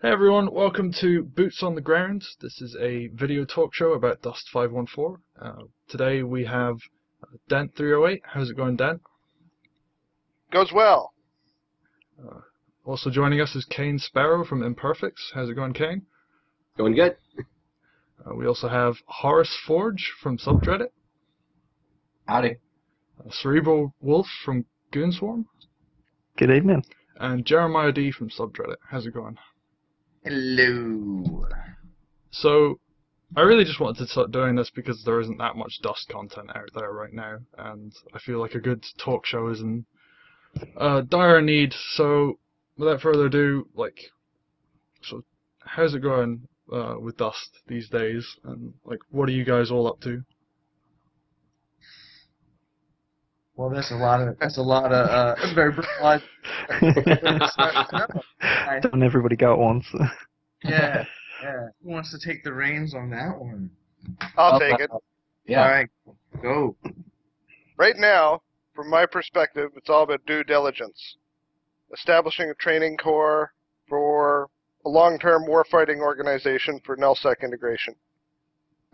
Hey everyone, welcome to Boots on the Ground. This is a video talk show about Dust 514. Today we have Dent308. How's it going, Dent? Goes well. Also joining us is Kane Sparrow from Imperfects. How's it going, Kane? Going good. We also have Horace Forge from Subreddit. Howdy. Cerebral Wolf from Goonswarm. Good evening. And Jeremiah D from Subreddit. How's it going? Hello. So, I really just wanted to start doing this because there isn't that much Dust content out there right now, and I feel like a good talk show is in dire need. So, without further ado, so how's it going with Dust these days, and what are you guys all up to? Well, that's a lot of very broad. Don't everybody go at once. Yeah. Who wants to take the reins on that one? I'll take it. Yeah. All right, go. Right now, from my perspective, it's all about due diligence. Establishing a training core for a long-term warfighting organization for NullSec integration.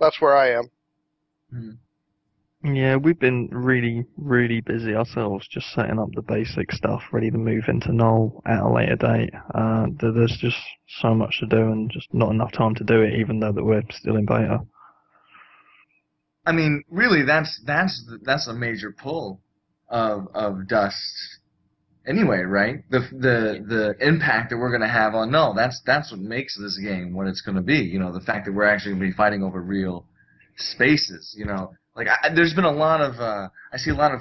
That's where I am. Yeah, we've been really, really busy ourselves just setting up the basic stuff, ready to move into Null at a later date. There's just so much to do and just not enough time to do it, even though that we're still in beta. I mean, really, that's a major pull of Dust. Anyway, right? The impact that we're going to have on Null, that's what makes this game what it's going to be. You know, the fact that we're actually going to be fighting over real spaces. You know, there's been a lot of I see a lot of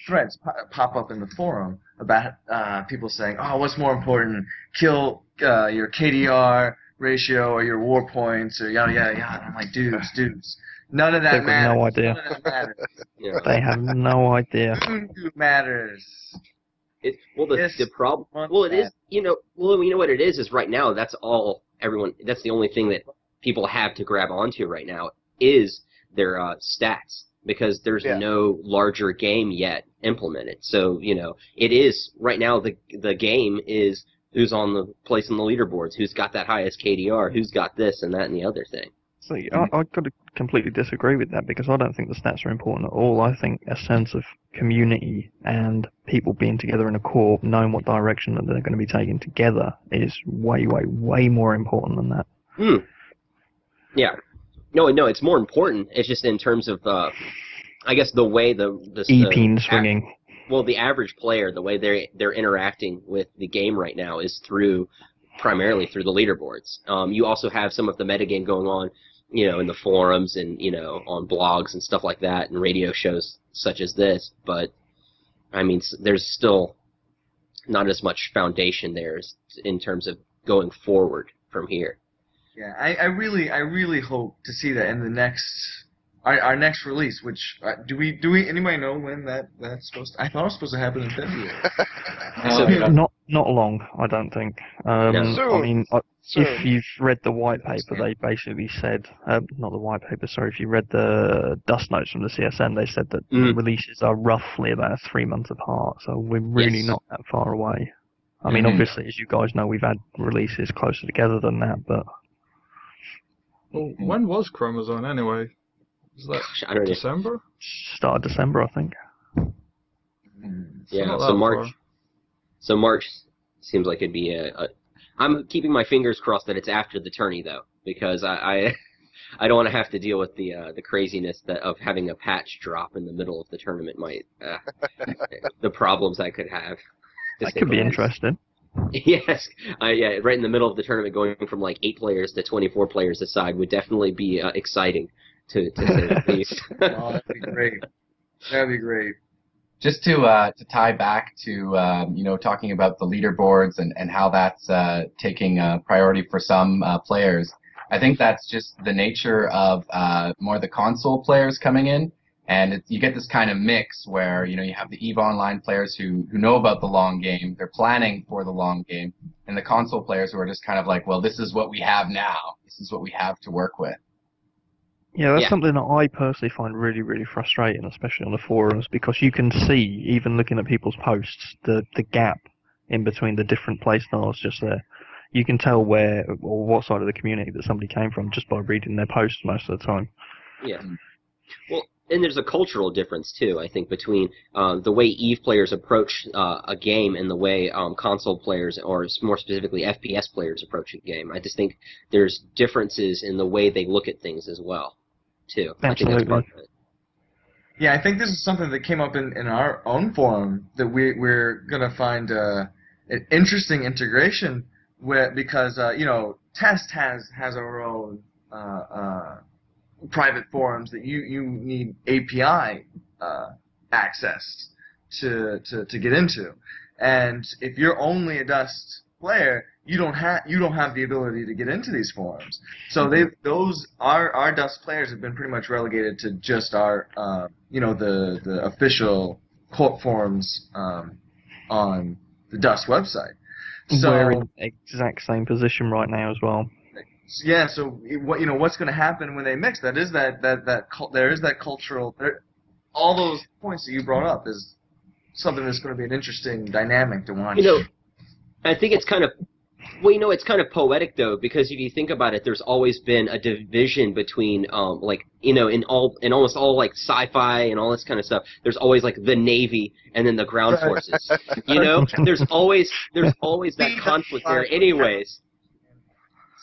threads pop up in the forum about people saying, "Oh, what's more important, kill your KDR ratio or your war points or yada yada yada." I'm like, dudes. None of that They've matters. no idea. None of that matters. Yeah. They have no idea. It matters. The problem. Well, it is. You know what it is right now. That's all everyone. That's the only thing that people have to grab onto right now is their stats, because there's no larger game yet implemented. So it is right now. The game is who's on the place on the leaderboards, who's got that highest KDR, who's got this and that and the other thing. So I've got to completely disagree with that, because I don't think the stats are important at all. I think a sense of community and people being together in a corps, knowing what direction that they're going to be taking together is way, way, way more important than that. Yeah. No, it's more important. It's just in terms of, I guess, the way the E-peen swinging. The average player, the way they're interacting with the game right now is primarily through the leaderboards. You also have some of the metagame going on, in the forums and, on blogs and stuff like that, and radio shows such as this. But, I mean, there's still not as much foundation there in terms of going forward from here. Yeah, I really hope to see that in the next our next release. Which do we anybody know when that's supposed to? I thought it was supposed to happen in February. Not long, I don't think. I mean, if you've read the white paper, they basically said, not the white paper, sorry, if you read the dust notes from the CSN, they said that the releases are roughly about 3 months apart, so we're really not that far away. I mean, obviously, as you guys know, we've had releases closer together than that, but... Well, when was Chromosome anyway? Was that December? Start of December, I think. Yeah, so March. So March seems like it'd be I'm keeping my fingers crossed that it's after the tourney, though, because I don't want to have to deal with the craziness of having a patch drop in the middle of the tournament. The problems I could have. That could be interesting. Yes, right in the middle of the tournament, going from 8 players to 24 players aside would definitely be exciting to say the least. Oh, that'd be great. That'd be great. Just to tie back to talking about the leaderboards and how that's taking priority for some players, I think that's just the nature of more the console players coming in, and you get this kind of mix where you have the EVE Online players who know about the long game, they're planning for the long game, and the console players who are just kind of like, well, this is what we have now, this is what we have to work with. Yeah, that's something that I personally find really, really frustrating, especially on the forums, because you can see, even looking at people's posts, the gap in between the different playstyles just there. you can tell where or what side of the community that somebody came from just by reading their posts most of the time. Yeah. Well, and there's a cultural difference too, I think, between the way EVE players approach a game and the way console players, or more specifically FPS players, approach a game. I just think there's differences in the way they look at things as well, too. Absolutely. I think that's part of it. Yeah, I think this is something that came up in our own forum that we're gonna find an interesting integration with, because Test has our own private forums that you need API access to get into, and if you're only a Dust player, you don't have the ability to get into these forums. So our Dust players have been pretty much relegated to just our the official court forums on the Dust website. So we're in the exact same position right now as well. Yeah, so what's going to happen when they mix? There is that cultural. All those points that you brought up is something that's going to be an interesting dynamic to watch. I think it's kind of. Well, it's kind of poetic though, because if you think about it, there's always been a division between, in almost all like sci-fi and all this kind of stuff. There's always like the Navy and then the ground forces. There's always that conflict there, anyways.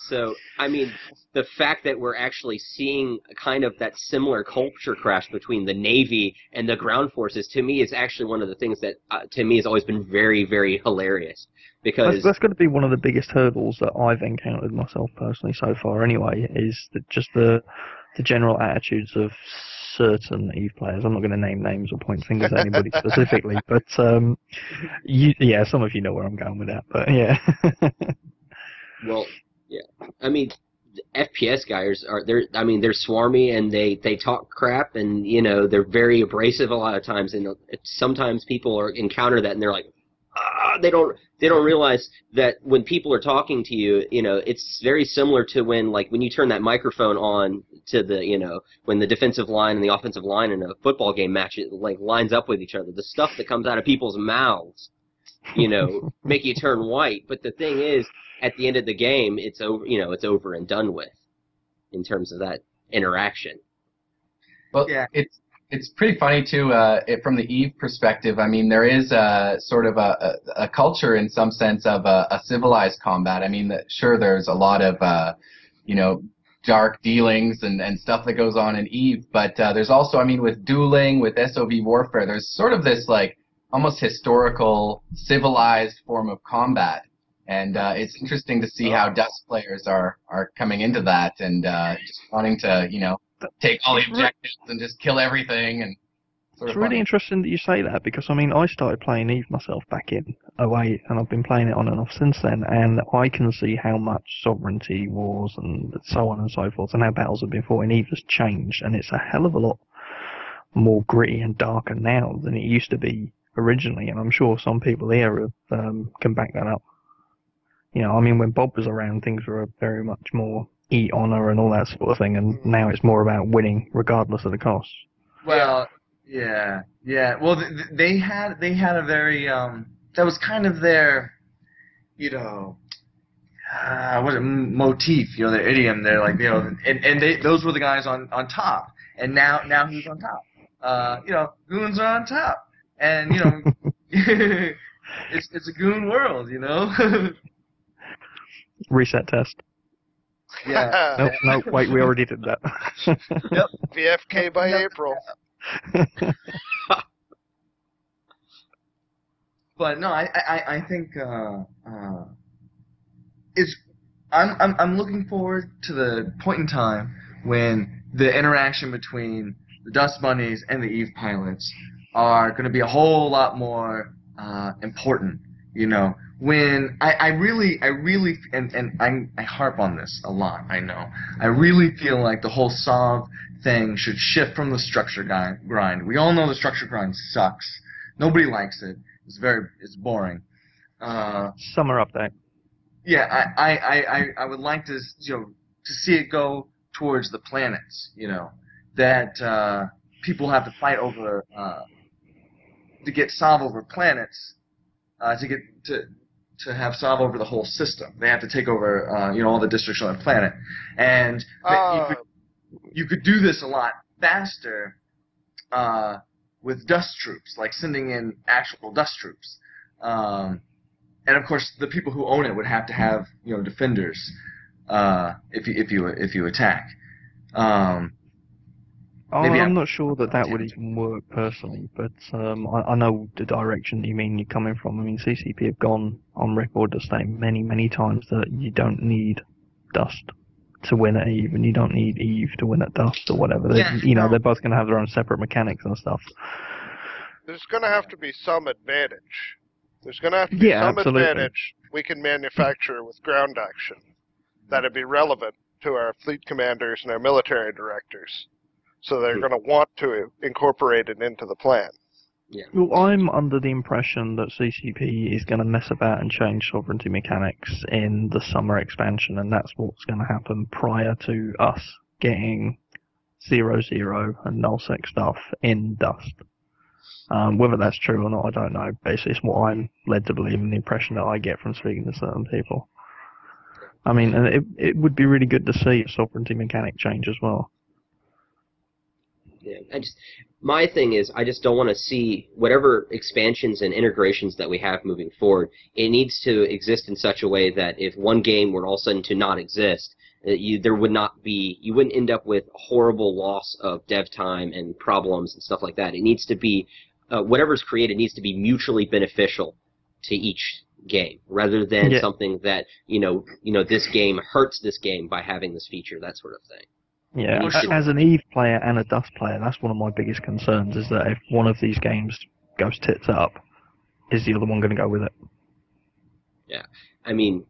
So, I mean, the fact that we're actually seeing kind of that similar culture crash between the Navy and the ground forces, to me, is actually one of the things that, to me, has always been very, very hilarious. Because that's going to be one of the biggest hurdles that I've encountered myself personally so far anyway, is just the general attitudes of certain EVE players. I'm not going to name names or point fingers at anybody specifically, but some of you know where I'm going with that, but yeah. Well, yeah. I mean, FPS guys they're swarmy and they talk crap, and they're very abrasive a lot of times, and sometimes people encounter that and they're like, they don't realize that when people are talking to you, it's very similar to when you turn that microphone on to the, when the defensive line and the offensive line in a football game match, it like lines up with each other. The stuff that comes out of people's mouths, make you turn white. But the thing is, at the end of the game, it's over. It's over and done with, in terms of that interaction. Well, yeah. It's pretty funny too, from the EVE perspective. I mean, there is sort of a culture in some sense of a civilized combat. I mean, sure, there's a lot of dark dealings and stuff that goes on in EVE, but there's also, I mean, with dueling, with SOV warfare, there's sort of this like almost historical, civilized form of combat, and it's interesting to see how Dust players are coming into that and just wanting to take all the objectives and just kill everything. And it's really interesting that you say that, because I mean, I started playing EVE myself back in 2008, and I've been playing it on and off since then, and I can see how much sovereignty wars and so on and so forth, and how battles have been fought in EVE has changed, and it's a hell of a lot more gritty and darker now than it used to be originally, and I'm sure some people here can back that up. I mean, when Bob was around, things were very much more eat honor and all that sort of thing, and now it's more about winning regardless of the cost. Well, yeah. Well, they had a very that was kind of their motif, their idiom. They're like and those were the guys on top, and now who's on top? Goons are on top, and it's a goon world, Reset test. Yeah. Nope, wait, we already did that. Yep, VFK by April. But no, I think I'm looking forward to the point in time when the interaction between the Dust Bunnies and the EVE pilots are going to be a whole lot more important. When I really and I harp on this a lot, I know. I really feel like the whole SOV thing should shift from the structure grind. We all know the structure grind sucks. Nobody likes it. It's boring. Summer update. Yeah, I would like to to see it go towards the planets. That people have to fight over to get SOV over planets to get to to have solve over the whole system. They have to take over, all the districts on the planet, and you could do this a lot faster with dust troops, like sending in actual dust troops. And of course, the people who own it would have to have defenders if you attack. I'm not sure that would even work personally, but I know the direction that you mean you're coming from. I mean, CCP have gone on record to state many, many times that you don't need Dust to win at Eve, and you don't need Eve to win at Dust or whatever. They're both going to have their own separate mechanics and stuff. There's going to have to be some advantage. There's going to have to be some advantage we can manufacture with ground action that'd be relevant to our fleet commanders and our military directors. So they're going to want to incorporate it into the plan. Yeah. Well, I'm under the impression that CCP is going to mess about and change sovereignty mechanics in the summer expansion, and that's what's going to happen prior to us getting 0-0 and nullsec stuff in Dust. Whether that's true or not, I don't know. Basically, it's what I'm led to believe and the impression that I get from speaking to certain people. I mean, and it would be really good to see a sovereignty mechanic change as well. Yeah, my thing is, I just don't want to see whatever expansions and integrations that we have moving forward. It needs to exist in such a way that if one game were all of a sudden to not exist, you wouldn't end up with horrible loss of dev time and problems and stuff like that. It needs to be whatever's created needs to be mutually beneficial to each game, rather than something that this game hurts this game by having this feature, that sort of thing. Yeah, as an Eve player and a Dust player, that's one of my biggest concerns, is that if one of these games goes tits up, is the other one going to go with it? Yeah, I mean,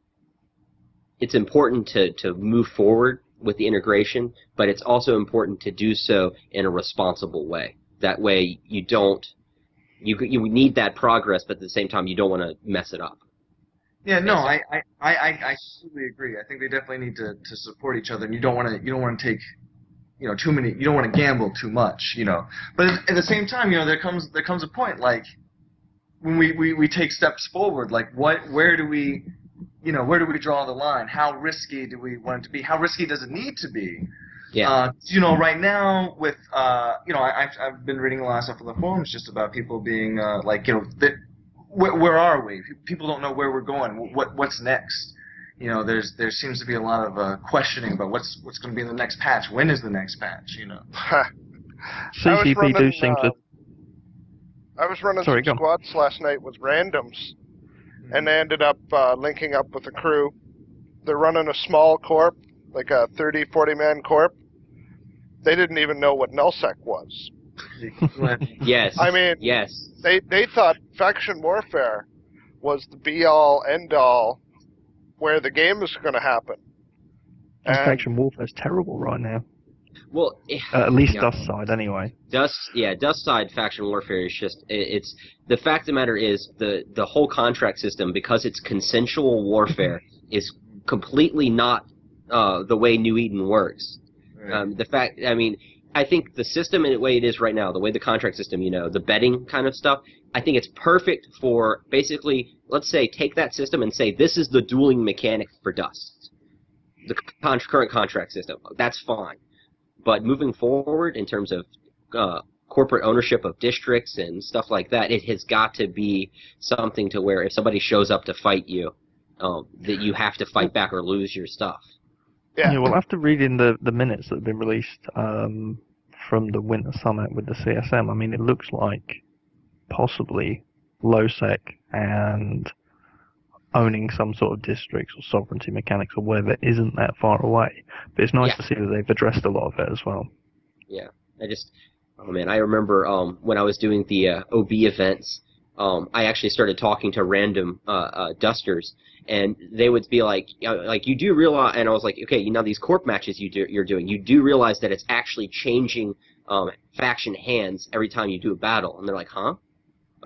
it's important to move forward with the integration, but it's also important to do so in a responsible way. That way you need that progress, but at the same time you don't want to mess it up. Yeah, no, I completely agree. I think they definitely need to support each other, and you don't want to take too many. You don't want to gamble too much, But at the same time, there comes a point like when we take steps forward, like where do we draw the line? How risky do we want it to be? How risky does it need to be? Yeah. Right now with I've been reading a lot of stuff on the forums just about people being where are we? People don't know where we're going. What's next? There seems to be a lot of questioning about what's going to be in the next patch. When is the next patch? CCP do seem to. I was running some squads last night with randoms, and they ended up linking up with a crew. They're running a small corp, like a 30, 40-man corp. They didn't even know what nullsec was. Yes. I mean, yes. They thought faction warfare was the be-all, end-all, where the game is going to happen. Faction warfare is terrible right now. Well, at least Dust side, anyway. Dust side faction warfare is just it's the fact of the matter is the whole contract system, because it's consensual warfare, is completely not the way New Eden works. Right. I think the system in the way it is right now, the way the contract system, the betting kind of stuff, I think it's perfect for basically, let's say, take that system and say, this is the dueling mechanic for Dust. The current contract system. That's fine. But moving forward, in terms of corporate ownership of districts and stuff like that, it has got to be something to where if somebody shows up to fight you, that you have to fight back or lose your stuff. Yeah, well, after reading the minutes that have been released from the Winter Summit with the CSM, it looks like possibly low-sec and owning some sort of districts or sovereignty mechanics or whatever isn't that far away. But it's nice to see that they've addressed a lot of it as well. Yeah, I remember when I was doing the OB events, I actually started talking to random dusters, and they would be like you do realize, and I was like, okay, these corp matches you're doing, you do realize that it's actually changing faction hands every time you do a battle, and they're like, huh?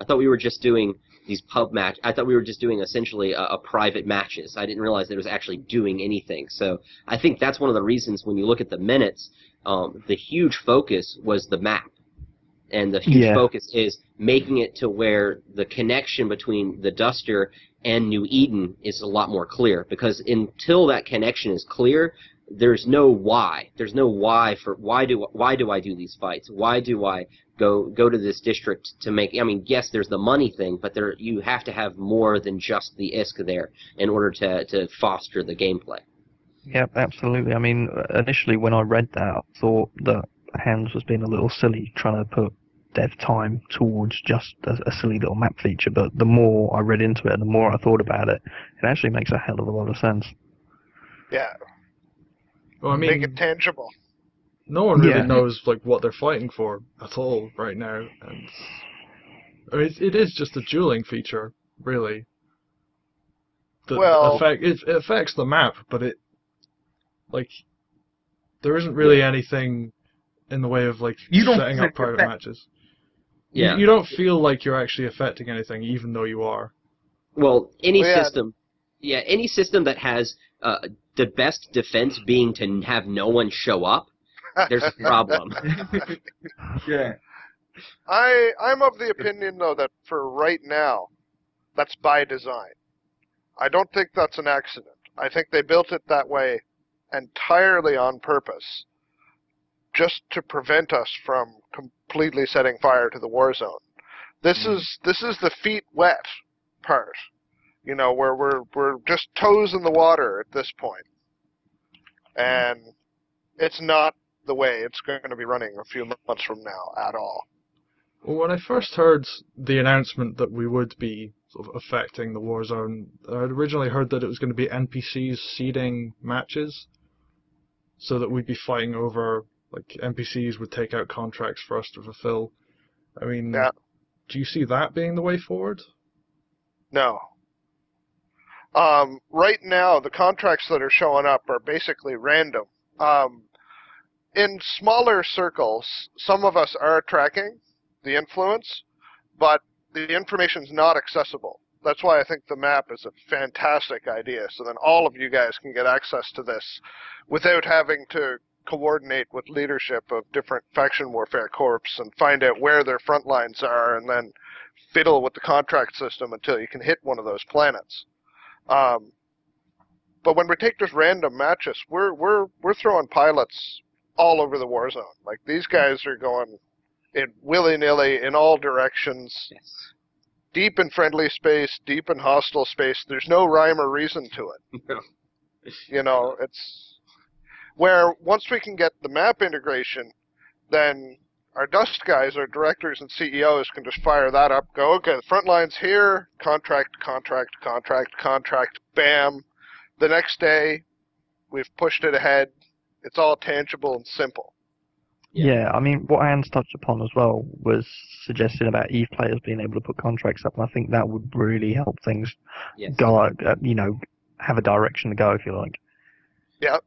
I thought we were just doing these pub match. I thought we were just doing essentially a private matches. I didn't realize that it was actually doing anything. So I think that's one of the reasons when you look at the minutes, the huge focus was the map. And the huge focus is making it to where the connection between the Duster and New Eden is a lot more clear, because until that connection is clear, there's no why. There's no why for why do I do these fights? Why do I go to this district to make? I mean, yes, there's the money thing, but you have to have more than just the ISK there in order to foster the gameplay. Yep, absolutely. I mean, initially when I read that, I thought that Hans was being a little silly trying to put dev time towards just a silly little map feature, but the more I read into it and the more I thought about it, it actually makes a hell of a lot of sense. Yeah. Well, I mean, make it tangible. No one really knows like what they're fighting for at all right now, and I mean, it is just a dueling feature, really. It affects the map, but there isn't really anything in the way of setting up private matches. Yeah. You don't feel like you're actually affecting anything, even though you are. Well, any system that has the best defense being to have no one show up, there's a problem. Yeah. I'm of the opinion, though, that for right now, that's by design. I don't think that's an accident. I think they built it that way entirely on purpose, just to prevent us from completely setting fire to the war zone. This is the feet wet part, where we're just toes in the water at this point, and it's not the way it's going to be running a few months from now at all. Well, when I first heard the announcement that we would be sort of affecting the war zone, I'd originally heard that it was going to be NPCs seeding matches, so that we'd be fighting over, NPCs would take out contracts for us to fulfill. I mean, do you see that being the way forward? No. Right now, the contracts that are showing up are basically random. In smaller circles, some of us are tracking the influence, but the information's not accessible. That's why I think the map is a fantastic idea, so then all of you guys can get access to this without having to coordinate with leadership of different faction warfare corps and find out where their front lines are and then fiddle with the contract system until you can hit one of those planets. But when we take just random matches, we're throwing pilots all over the war zone. Like, these guys are going in willy-nilly in all directions. Yes. Deep in friendly space, deep in hostile space. There's no rhyme or reason to it. No. It's where once we can get the map integration, then our Dust guys, our directors and CEOs can just fire that up, go, okay, the front line's here, contract, bam. The next day, we've pushed it ahead. It's all tangible and simple. Yeah, I mean, what Hans touched upon as well was suggesting about EVE players being able to put contracts up, and I think that would really help things go, have a direction to go, if you like. Yeah.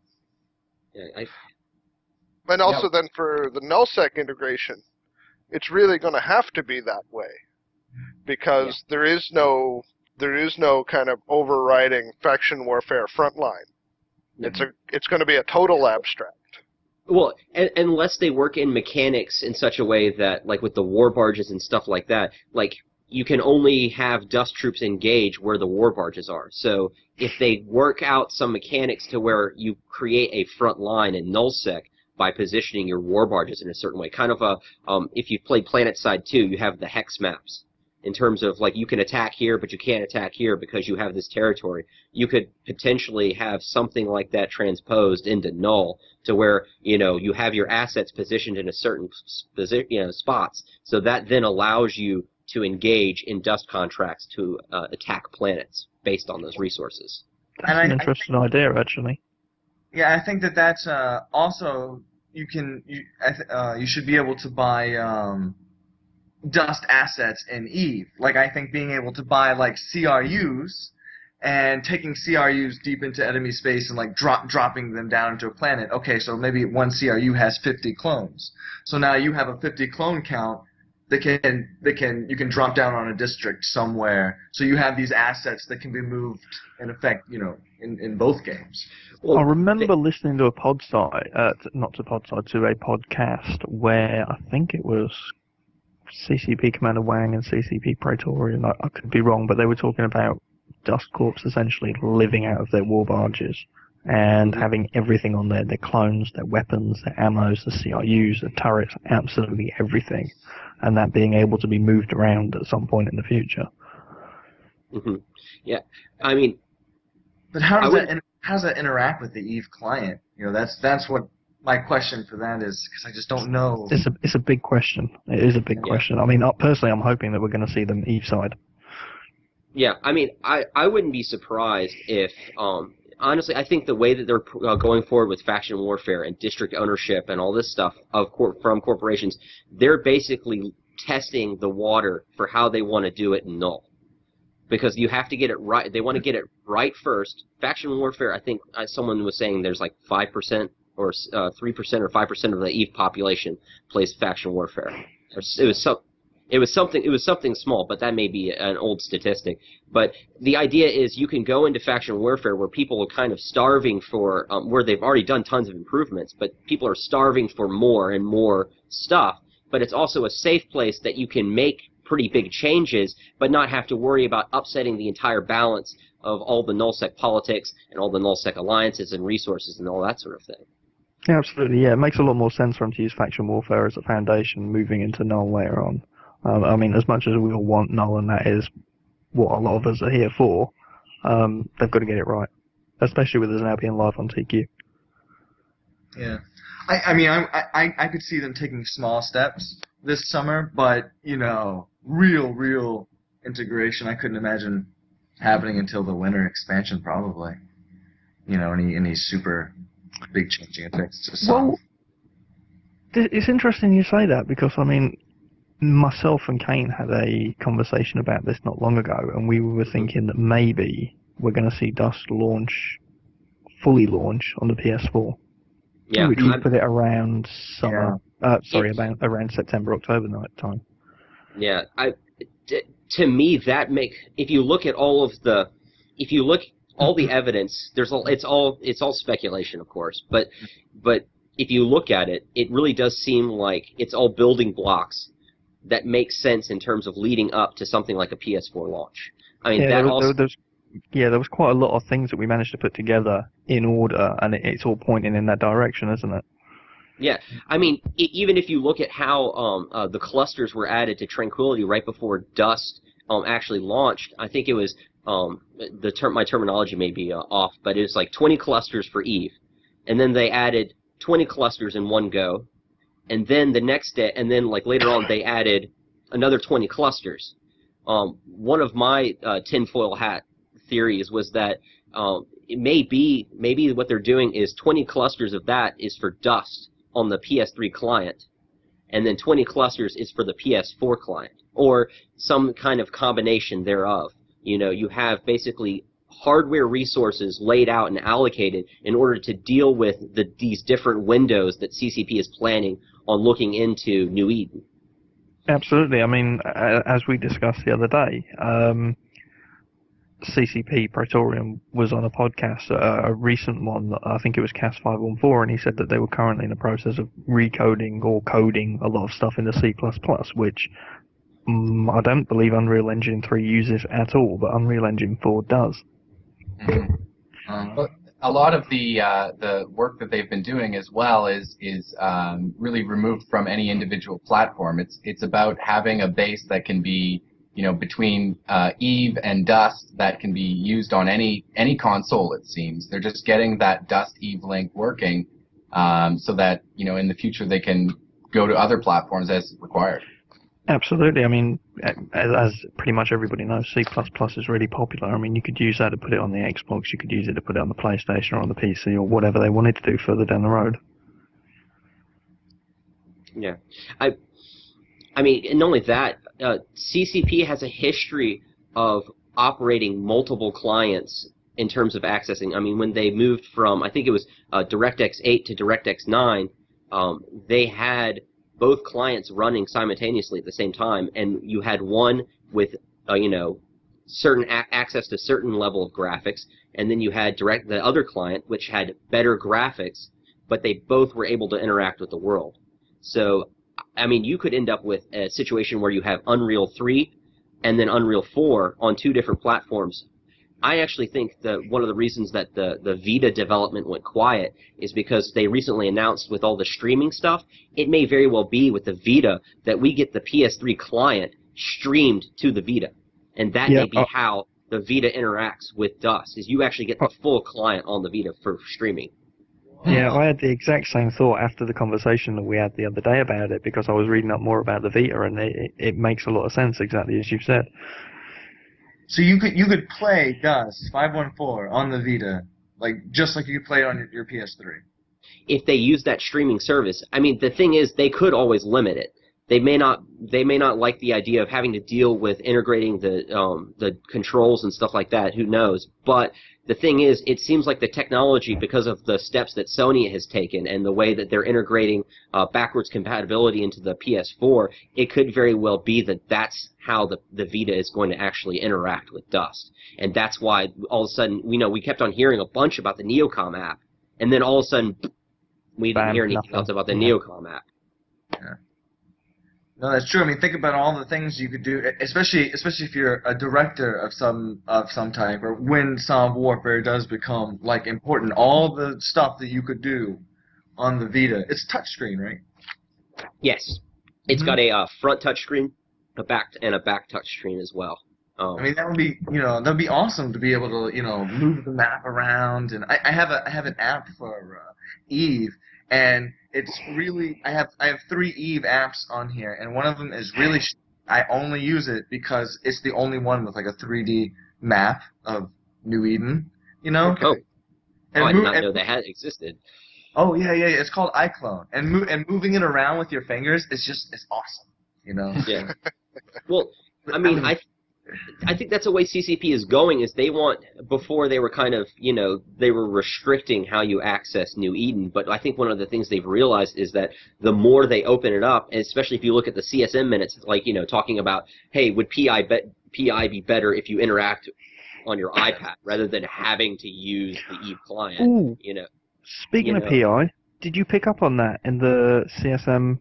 And also then for the nullsec integration, it's really going to have to be that way, because there is no kind of overriding faction warfare frontline. It's going to be a total abstract. Well, unless they work in mechanics in such a way that, like with the war barges and stuff like that, you can only have Dust troops engage where the war barges are. So if they work out some mechanics to where you create a front line in nullsec by positioning your war barges in a certain way, kind of if you've played PlanetSide 2, you have the hex maps. In terms of, you can attack here, but you can't attack here because you have this territory. You could potentially have something like that transposed into Null to where, you have your assets positioned in a certain spots. So that then allows you to engage in Dust contracts to attack planets based on those resources. That's an interesting idea, actually. Yeah, I think that's also, you should be able to buy Dust assets in EVE. I think being able to buy CRUs and taking CRUs deep into enemy space and dropping them down into a planet. Okay, so maybe one CRU has 50 clones. So now you have a 50 clone count that you can drop down on a district somewhere. So you have these assets that can be moved in effect, in both games. Well, I remember listening to a to a podcast where I think it was CCP Commander Wang and CCP Praetorian, I could be wrong, but they were talking about Dust Corps essentially living out of their war barges and having everything on there, their clones, their weapons, their ammos, the CRUs, the turrets, absolutely everything, and that being able to be moved around at some point in the future. Mm-hmm. Yeah, I mean... But how does that interact with the EVE client? You know, that's what my question for that is, because I just don't know. It's a big question. It is a big question. I mean, personally, I'm hoping that we're going to see them EVE side. Yeah, I mean, I wouldn't be surprised if, honestly, I think the way that they're going forward with faction warfare and district ownership and all this stuff from corporations, they're basically testing the water for how they want to do it in Null. Because you have to get it right. They want to get it right first. Faction warfare, I think someone was saying there's like 5% or 3% or 5% of the EVE population plays faction warfare. It was something small, but that may be an old statistic. But the idea is you can go into faction warfare where people are kind of starving for, where they've already done tons of improvements, but people are starving for more and more stuff. But it's also a safe place that you can make pretty big changes, but not have to worry about upsetting the entire balance of all the nullsec politics and all the nullsec alliances and resources and all that sort of thing. Yeah, absolutely. Yeah, it makes a lot more sense for them to use faction warfare as a foundation, moving into Null later on. I mean, as much as we all want Null, and that is what a lot of us are here for, they've got to get it right, especially with us now being live on TQ. Yeah. I mean, I could see them taking small steps this summer, but, you know, real integration, I couldn't imagine happening until the winter expansion, probably. You know, any super big changing effects to some. Well, it's interesting you say that, because, I mean, myself and Kane had a conversation about this not long ago, and we were thinking that maybe we're going to see Dust fully launch on the PS4. Yeah, which would put it around summer. Yeah. Around September, October night time. Yeah, to me that if you look at all the evidence, it's all speculation, of course, but if you look at it, it really does seem like it's all building blocks that make sense in terms of leading up to something like a PS4 launch. I mean, there was quite a lot of things that we managed to put together in order, and it's all pointing in that direction, isn't it? Yeah, I mean, even if you look at how the clusters were added to Tranquility right before Dust actually launched, I think it was my terminology may be off, but it was like 20 clusters for EVE, and then they added 20 clusters in one go, and then the next day, and then like later on they added another 20 clusters. One of my tinfoil hat theories was that maybe what they're doing is 20 clusters of that is for Dust on the PS3 client, and then 20 clusters is for the PS4 client, or some kind of combination thereof. You know, you have basically hardware resources laid out and allocated in order to deal with these different windows that CCP is planning on looking into New Eden. Absolutely. I mean, as we discussed the other day, CCP Praetorium was on a podcast, a recent one, I think it was Cast 514, and he said that they were currently in the process of recoding or coding a lot of stuff into C++, which I don't believe Unreal Engine 3 uses at all, but Unreal Engine 4 does. Mm-hmm. But a lot of the work that they've been doing as well is really removed from any individual platform. It's about having a base that can be, you know, between EVE and Dust that can be used on any console, it seems. They're just getting that Dust-EVE link working so that, you know, in the future they can go to other platforms as required. Absolutely. I mean, as pretty much everybody knows, C++ is really popular. I mean, you could use that to put it on the Xbox, you could use it to put it on the PlayStation or on the PC or whatever they wanted to do further down the road. Yeah. I mean, and not only that, CCP has a history of operating multiple clients in terms of accessing. I mean, when they moved from, I think it was DirectX 8 to DirectX 9, they had both clients running simultaneously at the same time, and you had one with, you know, certain access to certain level of graphics, and then you had the other client, which had better graphics, but they both were able to interact with the world. So, I mean, you could end up with a situation where you have Unreal 3 and then Unreal 4 on two different platforms I actually think that one of the reasons that the Vita development went quiet is because they recently announced with all the streaming stuff, it may very well be with the Vita that we get the PS3 client streamed to the Vita. And that may be how the Vita interacts with Dust, is you actually get the full client on the Vita for streaming. Yeah, I had the exact same thought after the conversation that we had the other day about it, because I was reading up more about the Vita, and it makes a lot of sense, exactly as you've said. So you could play Dust 514 on the Vita, just like you could play it on your PS3. If they use that streaming service, I mean, the thing is, they could always limit it. They may not like the idea of having to deal with integrating the controls and stuff like that. Who knows? But the thing is, it seems like the technology, because of the steps that Sony has taken and the way that they're integrating backwards compatibility into the PS4, it could very well be that that's how the Vita is going to actually interact with Dust. And that's why all of a sudden, we kept on hearing a bunch about the Neocom app, and then all of a sudden, we didn't hear anything else about the Neocom app. Yeah. No, that's true. I mean, think about all the things you could do, especially if you're a director of some type, or when Song of Warfare does become important. All the stuff that you could do on the Vita, it's touchscreen, right? Yes, it's got a front touchscreen, a back touchscreen as well. I mean, that would be awesome to be able to move the map around. And I have an app for Eve. And it's really, I have 3 Eve apps on here, and one of them is really, I only use it because it's the only one with a 3D map of New Eden, Okay. Oh, I did not know that existed. Oh, yeah, it's called iClone. And moving it around with your fingers, it's awesome, Yeah. Well, I mean, I think that's the way CCP is going, is they want, before they were kind of, they were restricting how you access New Eden, but I think one of the things they've realized is that the more they open it up, and especially if you look at the CSM minutes, talking about, hey, would PI be better if you interact on your iPad rather than having to use the Eve client? Ooh. Speaking of PI, did you pick up on that in the CSM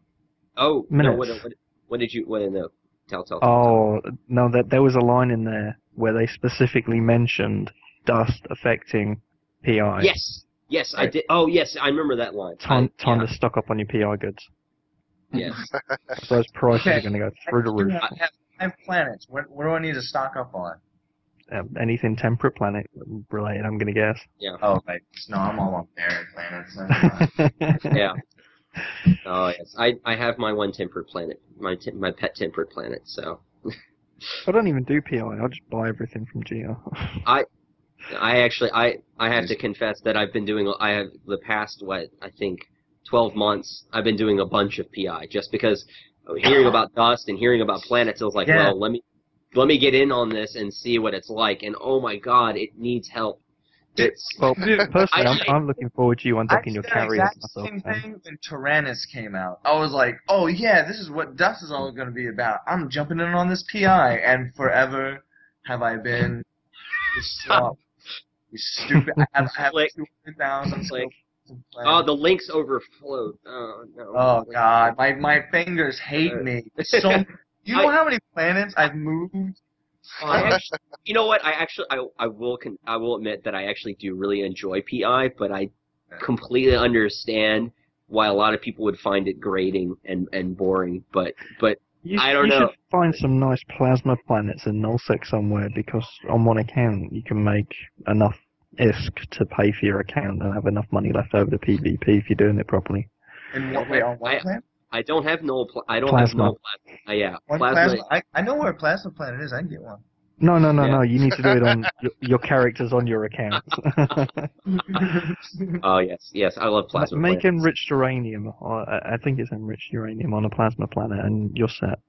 minutes? No, what did you, no. Tell. Oh, no, there was a line in there where they specifically mentioned Dust affecting PI. Yes, I did. Oh, yes, I remember that line. Time to stock up on your PI goods. Yes. Those prices are going to go through the roof. I have planets. What do I need to stock up on? Anything temperate planet related, I'm going to guess. Yeah. Oh, right. No, I'm all on arid planets. Yeah. Oh yes, I have my one temperate planet, my pet temperate planet. So I don't even do PI. I just buy everything from GR. I have to confess that I've been doing. I have the past 12 months. I've been doing a bunch of PI just because hearing about Dust and hearing about planets. I was like, well, let me get in on this and see what it's like. And oh my God, it needs help. Well, personally, I'm looking forward to you unducking your carrier. I did the exact same thing when Tyrannus came out. I was like, oh yeah, this is what Dust is all going to be about. I'm jumping in on this PI, and forever have I been stop. You stupid. I have 200,000. Oh, the links overflowed. Oh no. Oh God, my fingers hate me. So, you know how many planets I've moved? You know what? I will admit that I actually do really enjoy PI, but I completely understand why a lot of people would find it grating and boring. But I don't know. You should find some nice plasma planets in nullsec somewhere, because on one account you can make enough ISK to pay for your account and have enough money left over to PvP if you're doing it properly. In what way? On what planet? I don't have null. I don't have null plasma. Yeah, plasma. I know where a plasma planet is. I can get one. No. You need to do it on your characters on your account. Oh yes, I love plasma. Make enriched uranium. I think it's enriched uranium on a plasma planet, and you're set.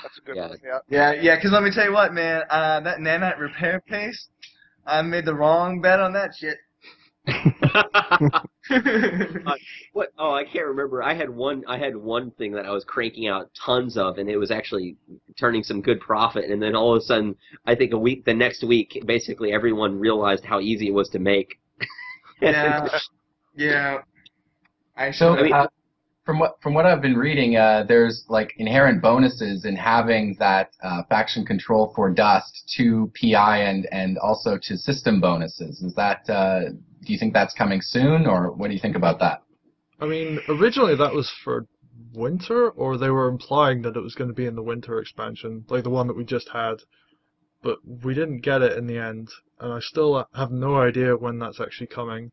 That's a good one. Yeah. Because let me tell you what, man. That nanite repair paste, I made the wrong bet on that shit. What? Oh, I can't remember. I had one thing that I was cranking out tons of, and it was actually turning some good profit. And then all of a sudden, I think the next week, basically everyone realized how easy it was to make. Yeah. from what I've been reading, there's like inherent bonuses in having that faction control for Dust to PI and also to system bonuses. Is that do you think that's coming soon, or what do you think about that? I mean, originally that was for Winter, or they were implying that it was going to be in the Winter expansion, like the one that we just had, but we didn't get it in the end, and I still have no idea when that's actually coming.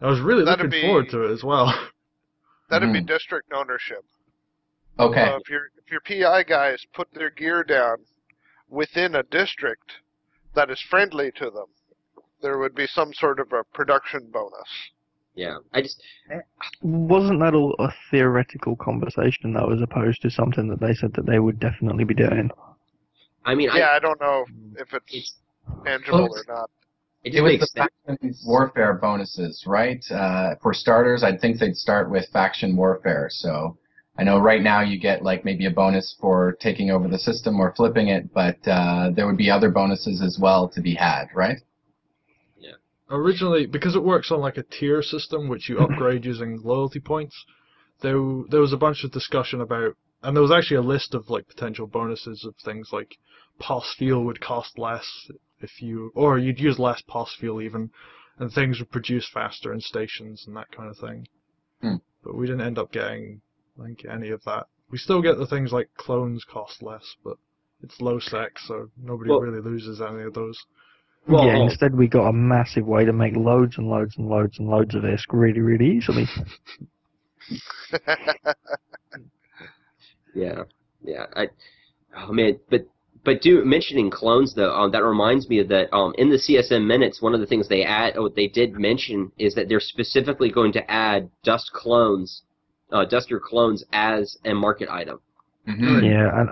I was really looking forward to it as well. That'd be district ownership. Okay. So if your PI guys put their gear down within a district that is friendly to them, there would be some sort of a production bonus. Yeah, wasn't that all a theoretical conversation though, as opposed to something that they said that they would definitely be doing? I mean, I don't know if it's tangible or not. It was the faction warfare bonuses, right? For starters, I think they'd start with faction warfare. So I know right now you get like maybe a bonus for taking over the system or flipping it, but there would be other bonuses as well to be had, right? Originally, because it works on like a tier system, which you upgrade using loyalty points, there was a bunch of discussion about, and there was actually a list of like potential bonuses of things like pos fuel would cost less or you'd use less pos fuel even, and things would produce faster in stations and that kind of thing. But we didn't end up getting, I think, any of that. We still get the things like clones cost less, but it's low sec, so nobody really loses any of those. Well, yeah, instead we got a massive way to make loads and loads and loads and loads of ISK really, really easily. Yeah. But mentioning clones though, that reminds me of that in the CSM minutes, one of the things they did mention is that they're specifically going to add Duster clones as a market item. Mm-hmm. Yeah, and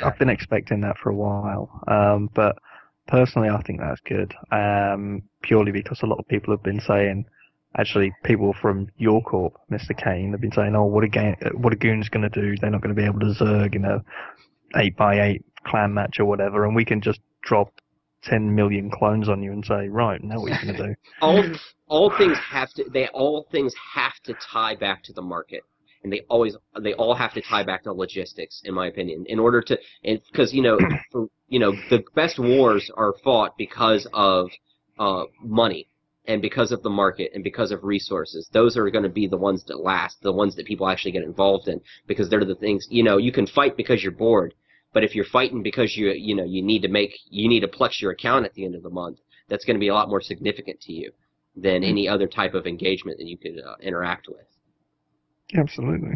I've been expecting that for a while, but. Personally, I think that's good, purely because a lot of people have been saying, actually, people from your corp, Mr. Kane, have been saying, oh, what a goon's going to do? They're not going to be able to zerg in a 8x8 clan match or whatever, and we can just drop 10 million clones on you and say, right, now what are you going to do? all things have to tie back to the market. And they all have to tie back to logistics, in my opinion, in order to, because the best wars are fought because of money and because of the market and because of resources. Those are going to be the ones that last, the ones that people actually get involved in, because they're the things. You can fight because you're bored, but if you're fighting because you need to plex your account at the end of the month, that's going to be a lot more significant to you than any other type of engagement that you could interact with. Absolutely.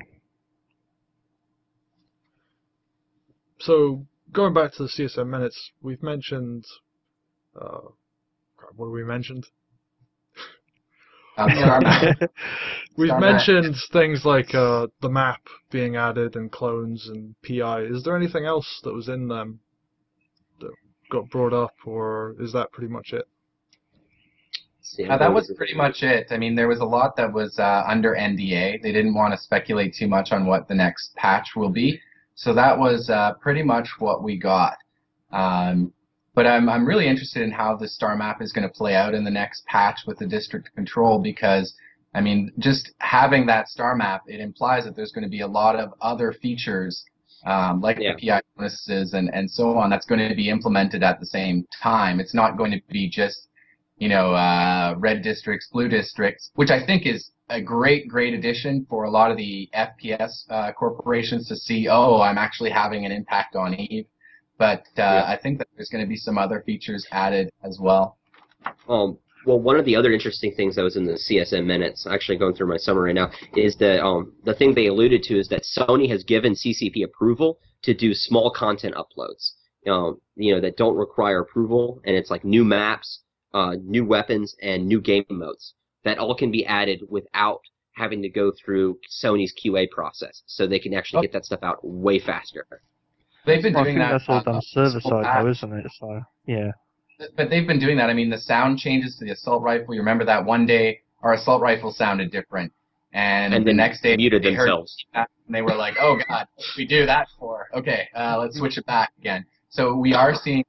So, going back to the CSM minutes, we've mentioned... what have we mentioned? We've mentioned things like the map being added and clones and PI. Is there anything else that was in them that got brought up, or is that pretty much it? That was pretty much it. I mean, there was a lot that was under NDA. They didn't want to speculate too much on what the next patch will be. So that was pretty much what we got. But I'm really interested in how the star map is going to play out in the next patch with the district control, because, I mean, just having that star map, it implies that there's going to be a lot of other features like the PI bonuses and so on that's going to be implemented at the same time. It's not going to be just red districts, blue districts, which I think is a great addition for a lot of the FPS corporations to see, I'm actually having an impact on EVE. But I think that there's going to be some other features added as well. Well, one of the other interesting things that was in the CSM minutes, actually going through my summary right now, is that the thing they alluded to is that Sony has given CCP approval to do small content uploads, that don't require approval, and it's like new maps, new weapons, and new game modes that all can be added without having to go through Sony's QA process, so they can actually get that stuff out way faster. They've been doing that. That's all done server side, though, isn't it? So yeah. But they've been doing that. I mean, the sound changes to the assault rifle. You remember that one day our assault rifle sounded different, and the next day muted they themselves. Heard that, and they were like, "Oh God, what did we do that for?" Okay, let's switch it back again. So we are seeing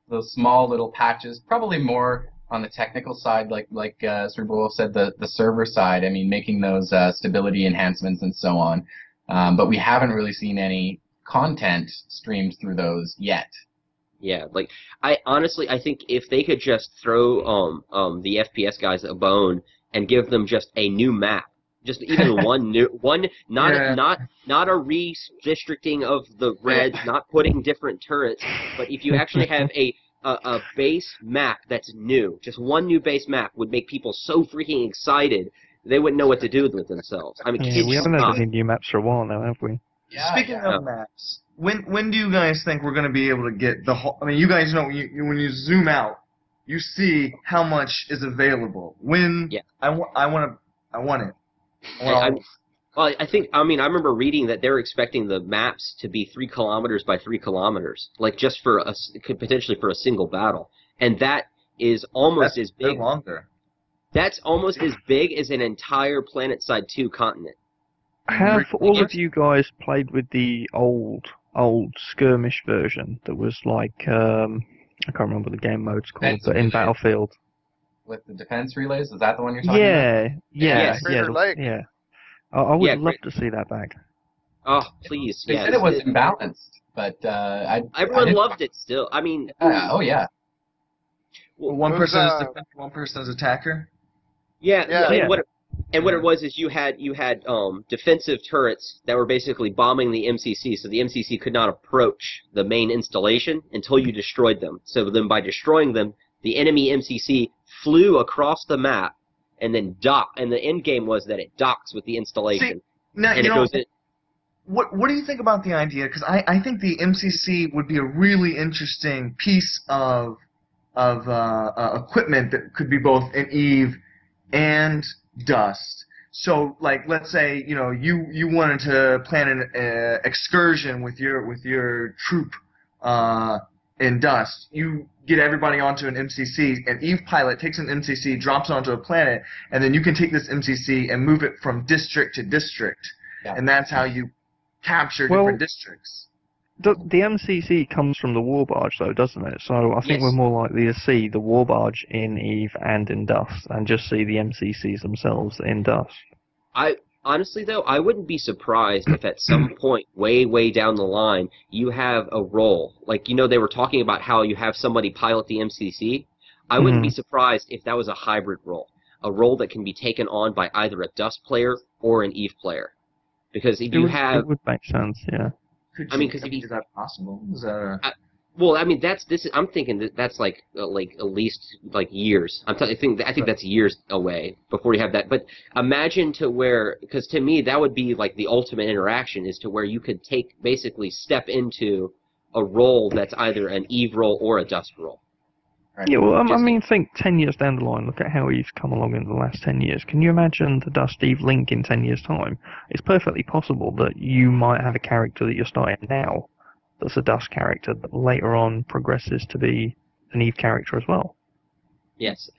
those small little patches, probably more on the technical side, like Cerebral said, the server side. I mean, making those stability enhancements and so on. But we haven't really seen any content streamed through those yet. Yeah, like I think if they could just throw the FPS guys a bone and give them just a new map, just even not a redistricting of the reds, not putting different turrets, but if you actually have a base map that's new, just one new base map would make people so freaking excited they wouldn't know what to do with themselves. I mean, we haven't had any new maps for a while now, have we? Yeah, Speaking of maps, when do you guys think we're going to be able to get the whole? I mean, you guys know when you zoom out, you see how much is available. I want it. Well, I remember reading that they're expecting the maps to be 3 kilometers by 3 kilometers, like just for potentially for a single battle, and that is almost as big. Longer. That's almost as big as an entire PlanetSide 2 continent. Have all of you guys played with the old skirmish version that was like I can't remember what the game mode's called, but in Battlefield? With the defense relays, is that the one you're talking about? Yeah. I would love to see that back. Oh, please! They said it was imbalanced, but everyone loved it still. I mean, oh yeah. Well, one person is defense, one person is attacker. Yeah. And what it was is you had defensive turrets that were basically bombing the MCC, so the MCC could not approach the main installation until you destroyed them. So then by destroying them, the enemy MCC flew across the map and then docked. And the end game was that it docks with the installation. What do you think about the idea? Because I think the MCC would be a really interesting piece of equipment that could be both in EVE and Dust. So, like, let's say you wanted to plan an excursion with your troop in Dust. You get everybody onto an MCC, and EVE pilot takes an MCC, drops it onto a planet, and then you can take this MCC and move it from district to district, and that's how you capture different districts. The MCC comes from the war barge, though, doesn't it? So I think we're more likely to see the war barge in EVE and in Dust, and just see the MCCs themselves in Dust. Honestly, though, I wouldn't be surprised if at some point, way down the line, you have a role. Like, they were talking about how you have somebody pilot the MCC. I wouldn't be surprised if that was a hybrid role, a role that can be taken on by either a Dust player or an EVE player. Because if it would make sense, yeah. Is that possible? I'm thinking that's like at least like years. I think that's years away before you have that. But imagine because to me that would be like the ultimate interaction, is to where you could basically step into a role that's either an EVE role or a Dust role. Right. Yeah, well, think 10 years down the line, look at how EVE's come along in the last 10 years. Can you imagine the Dust EVE link in 10 years' time? It's perfectly possible that you might have a character that you're starting now that's a Dust character that later on progresses to be an EVE character as well. Yes,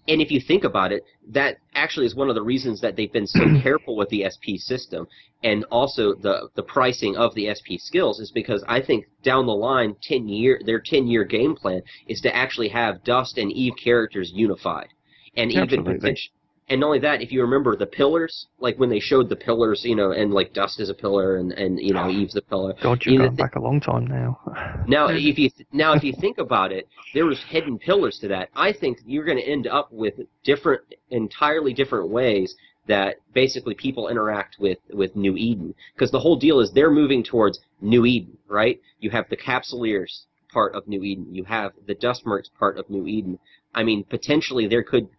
and if you think about it, that actually is one of the reasons that they've been so careful with the SP system, and also the pricing of the SP skills, is because I think down the line, their 10-year game plan is to actually have Dust and EVE characters unified, and and not only that, if you remember the pillars, like when they showed the pillars, and like Dust is a pillar and EVE's a pillar. God, you're going back a long time now. Now, if you think about it, there was hidden pillars to that. I think you're going to end up with entirely different ways that basically people interact with New Eden, because the whole deal is they're moving towards New Eden, right? You have the Capsuleers part of New Eden. You have the Dust Mercs part of New Eden. I mean, potentially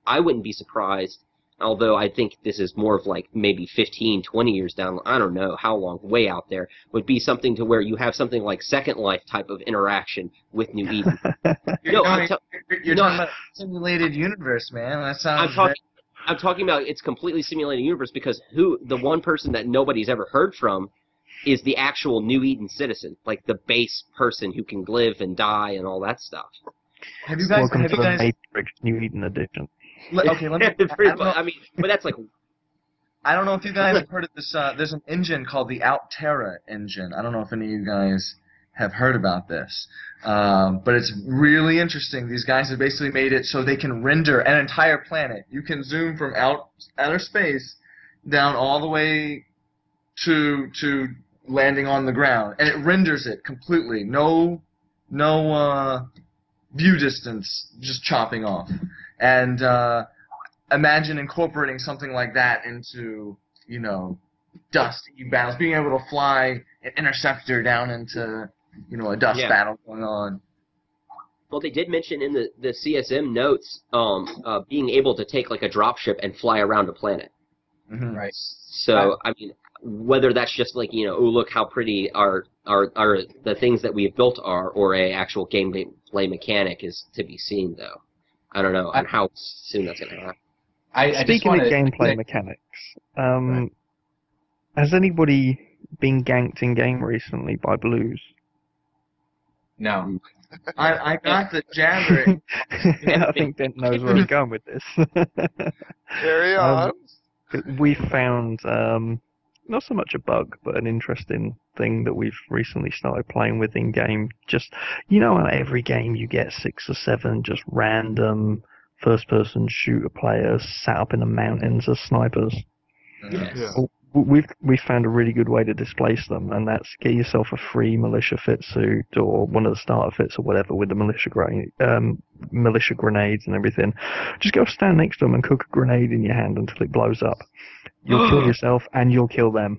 I wouldn't be surprised. Although I think this is more of like maybe 15, 20 years down, I don't know how long, way out there, would be something to where you have something like Second Life type of interaction with New Eden. You're talking about simulated universe, man. That sounds. I'm talking about it's completely simulated universe, because the one person that nobody's ever heard from is the actual New Eden citizen, like the base person who can live and die and all that stuff. Welcome to the Matrix New Eden edition. Okay, let me. But that's like. I don't know if you guys have heard of this. There's an engine called the Altera engine. I don't know if any of you guys have heard about this. But it's really interesting. These guys have basically made it so they can render an entire planet. You can zoom from outer space down all the way to landing on the ground, and it renders it completely. No view distance, just chopping off. And imagine incorporating something like that into, dust battles, being able to fly an interceptor down into, a dust battle going on. Well, they did mention in the CSM notes being able to take like a dropship and fly around a planet. Mm-hmm. Right. So, I mean, whether that's just like, oh, look how pretty our the things that we've built are, or a actual gameplay mechanic is to be seen, though. I don't know how soon that's going to happen. Speaking of gameplay mechanics, has anybody been ganked in game recently by blues? No. I got the jabbering. I think Dent knows where I'm going with this. Carry on. We found not so much a bug, but an interesting thing that we've recently started playing with in game. Just how every game you get 6 or 7 just random first-person shooter players sat up in the mountains as snipers. Yes. Yeah. We've found a really good way to displace them, and that's get yourself a free militia fit suit or one of the starter fits or whatever with the militia grenades and everything. Just go stand next to them and cook a grenade in your hand until it blows up. You'll kill yourself and you'll kill them.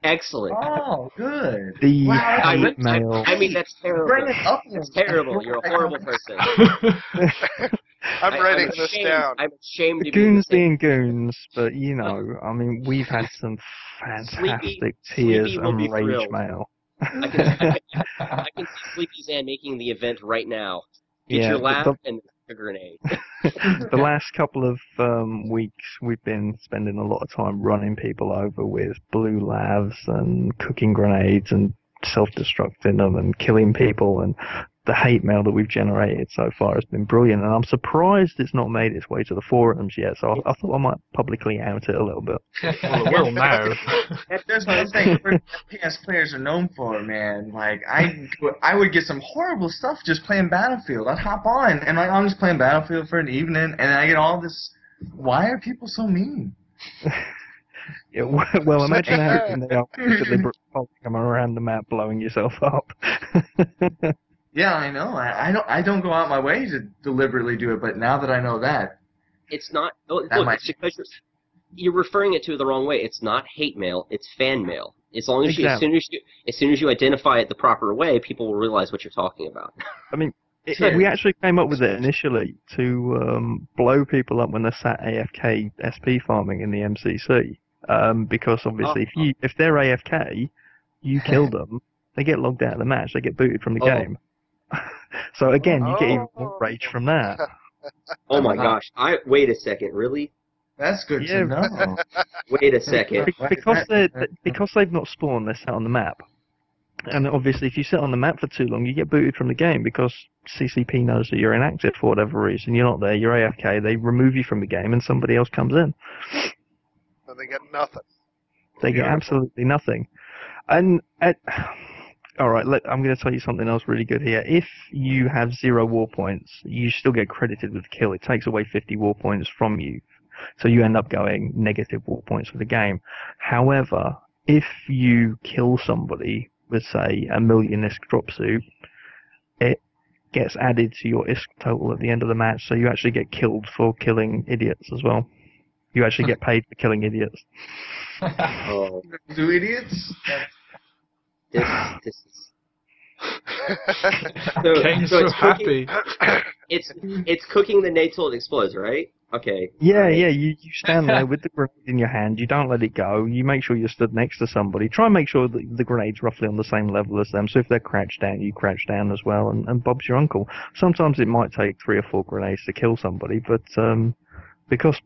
Excellent. Oh, good. The I male. mean, that's terrible. Bring it up. That's terrible. You're a horrible person. I'm writing this down. I'm ashamed to be Goons being goons, but I mean, we've had some fantastic tears Sleepy will and be rage thrilled. mail. I can see Sleepy Zan making the event right now. Get Yeah, your laugh and a grenade. The last couple of weeks, we've been spending a lot of time running people over with blue lavs and cooking grenades and self-destructing them and killing people, and the hate mail that we've generated so far has been brilliant, and I'm surprised it's not made its way to the forums yet, so I thought I might publicly out it a little bit. Well, it will now. There's one thing FPS players are known for, man. Like, I would get some horrible stuff just playing Battlefield. I'd hop on, and I'm just playing Battlefield for an evening, and I get all this, why are people so mean? Yeah, well, imagine how they are deliberately coming around the map blowing yourself up. Yeah, I know. I don't go out my way to deliberately do it, but now that I know that, It's not. Look, it's because you're referring it to the wrong way. It's not hate mail. It's fan mail. As long as as soon as you identify it the proper way, people will realize what you're talking about. I mean, we actually came up with it initially to blow people up when they're sat AFK SP farming in the MCC. Because obviously, if they're AFK, you kill them, they get logged out of the match, they get booted from the game. So again, you get even more rage from that. Oh my gosh! Wait a second, really? That's good to know. Wait a second. Because they've not spawned, they're sat on the map. And obviously, if you sit on the map for too long, you get booted from the game because CCP knows that you're inactive for whatever reason. You're not there, you're AFK, they remove you from the game and somebody else comes in. And they get nothing. They get absolutely nothing. And alright, I'm going to tell you something else really good here. If you have 0 war points, you still get credited with the kill. It takes away 50 war points from you. So you end up going negative war points for the game. However, if you kill somebody with, say, a million ISK drop suit, it gets added to your ISK total at the end of the match, so you actually get killed for killing idiots as well. You actually get paid for killing idiots. Oh. Do idiots? This is... so so happy. It's cooking the nade till it explodes, right? Okay. Yeah, right. yeah. You stand there with the grenade in your hand. You don't let it go. You make sure you're stood next to somebody. Try and make sure that the grenade's roughly on the same level as them. So if they're crouched down, you crouch down as well. And Bob's your uncle. Sometimes it might take 3 or 4 grenades to kill somebody, but because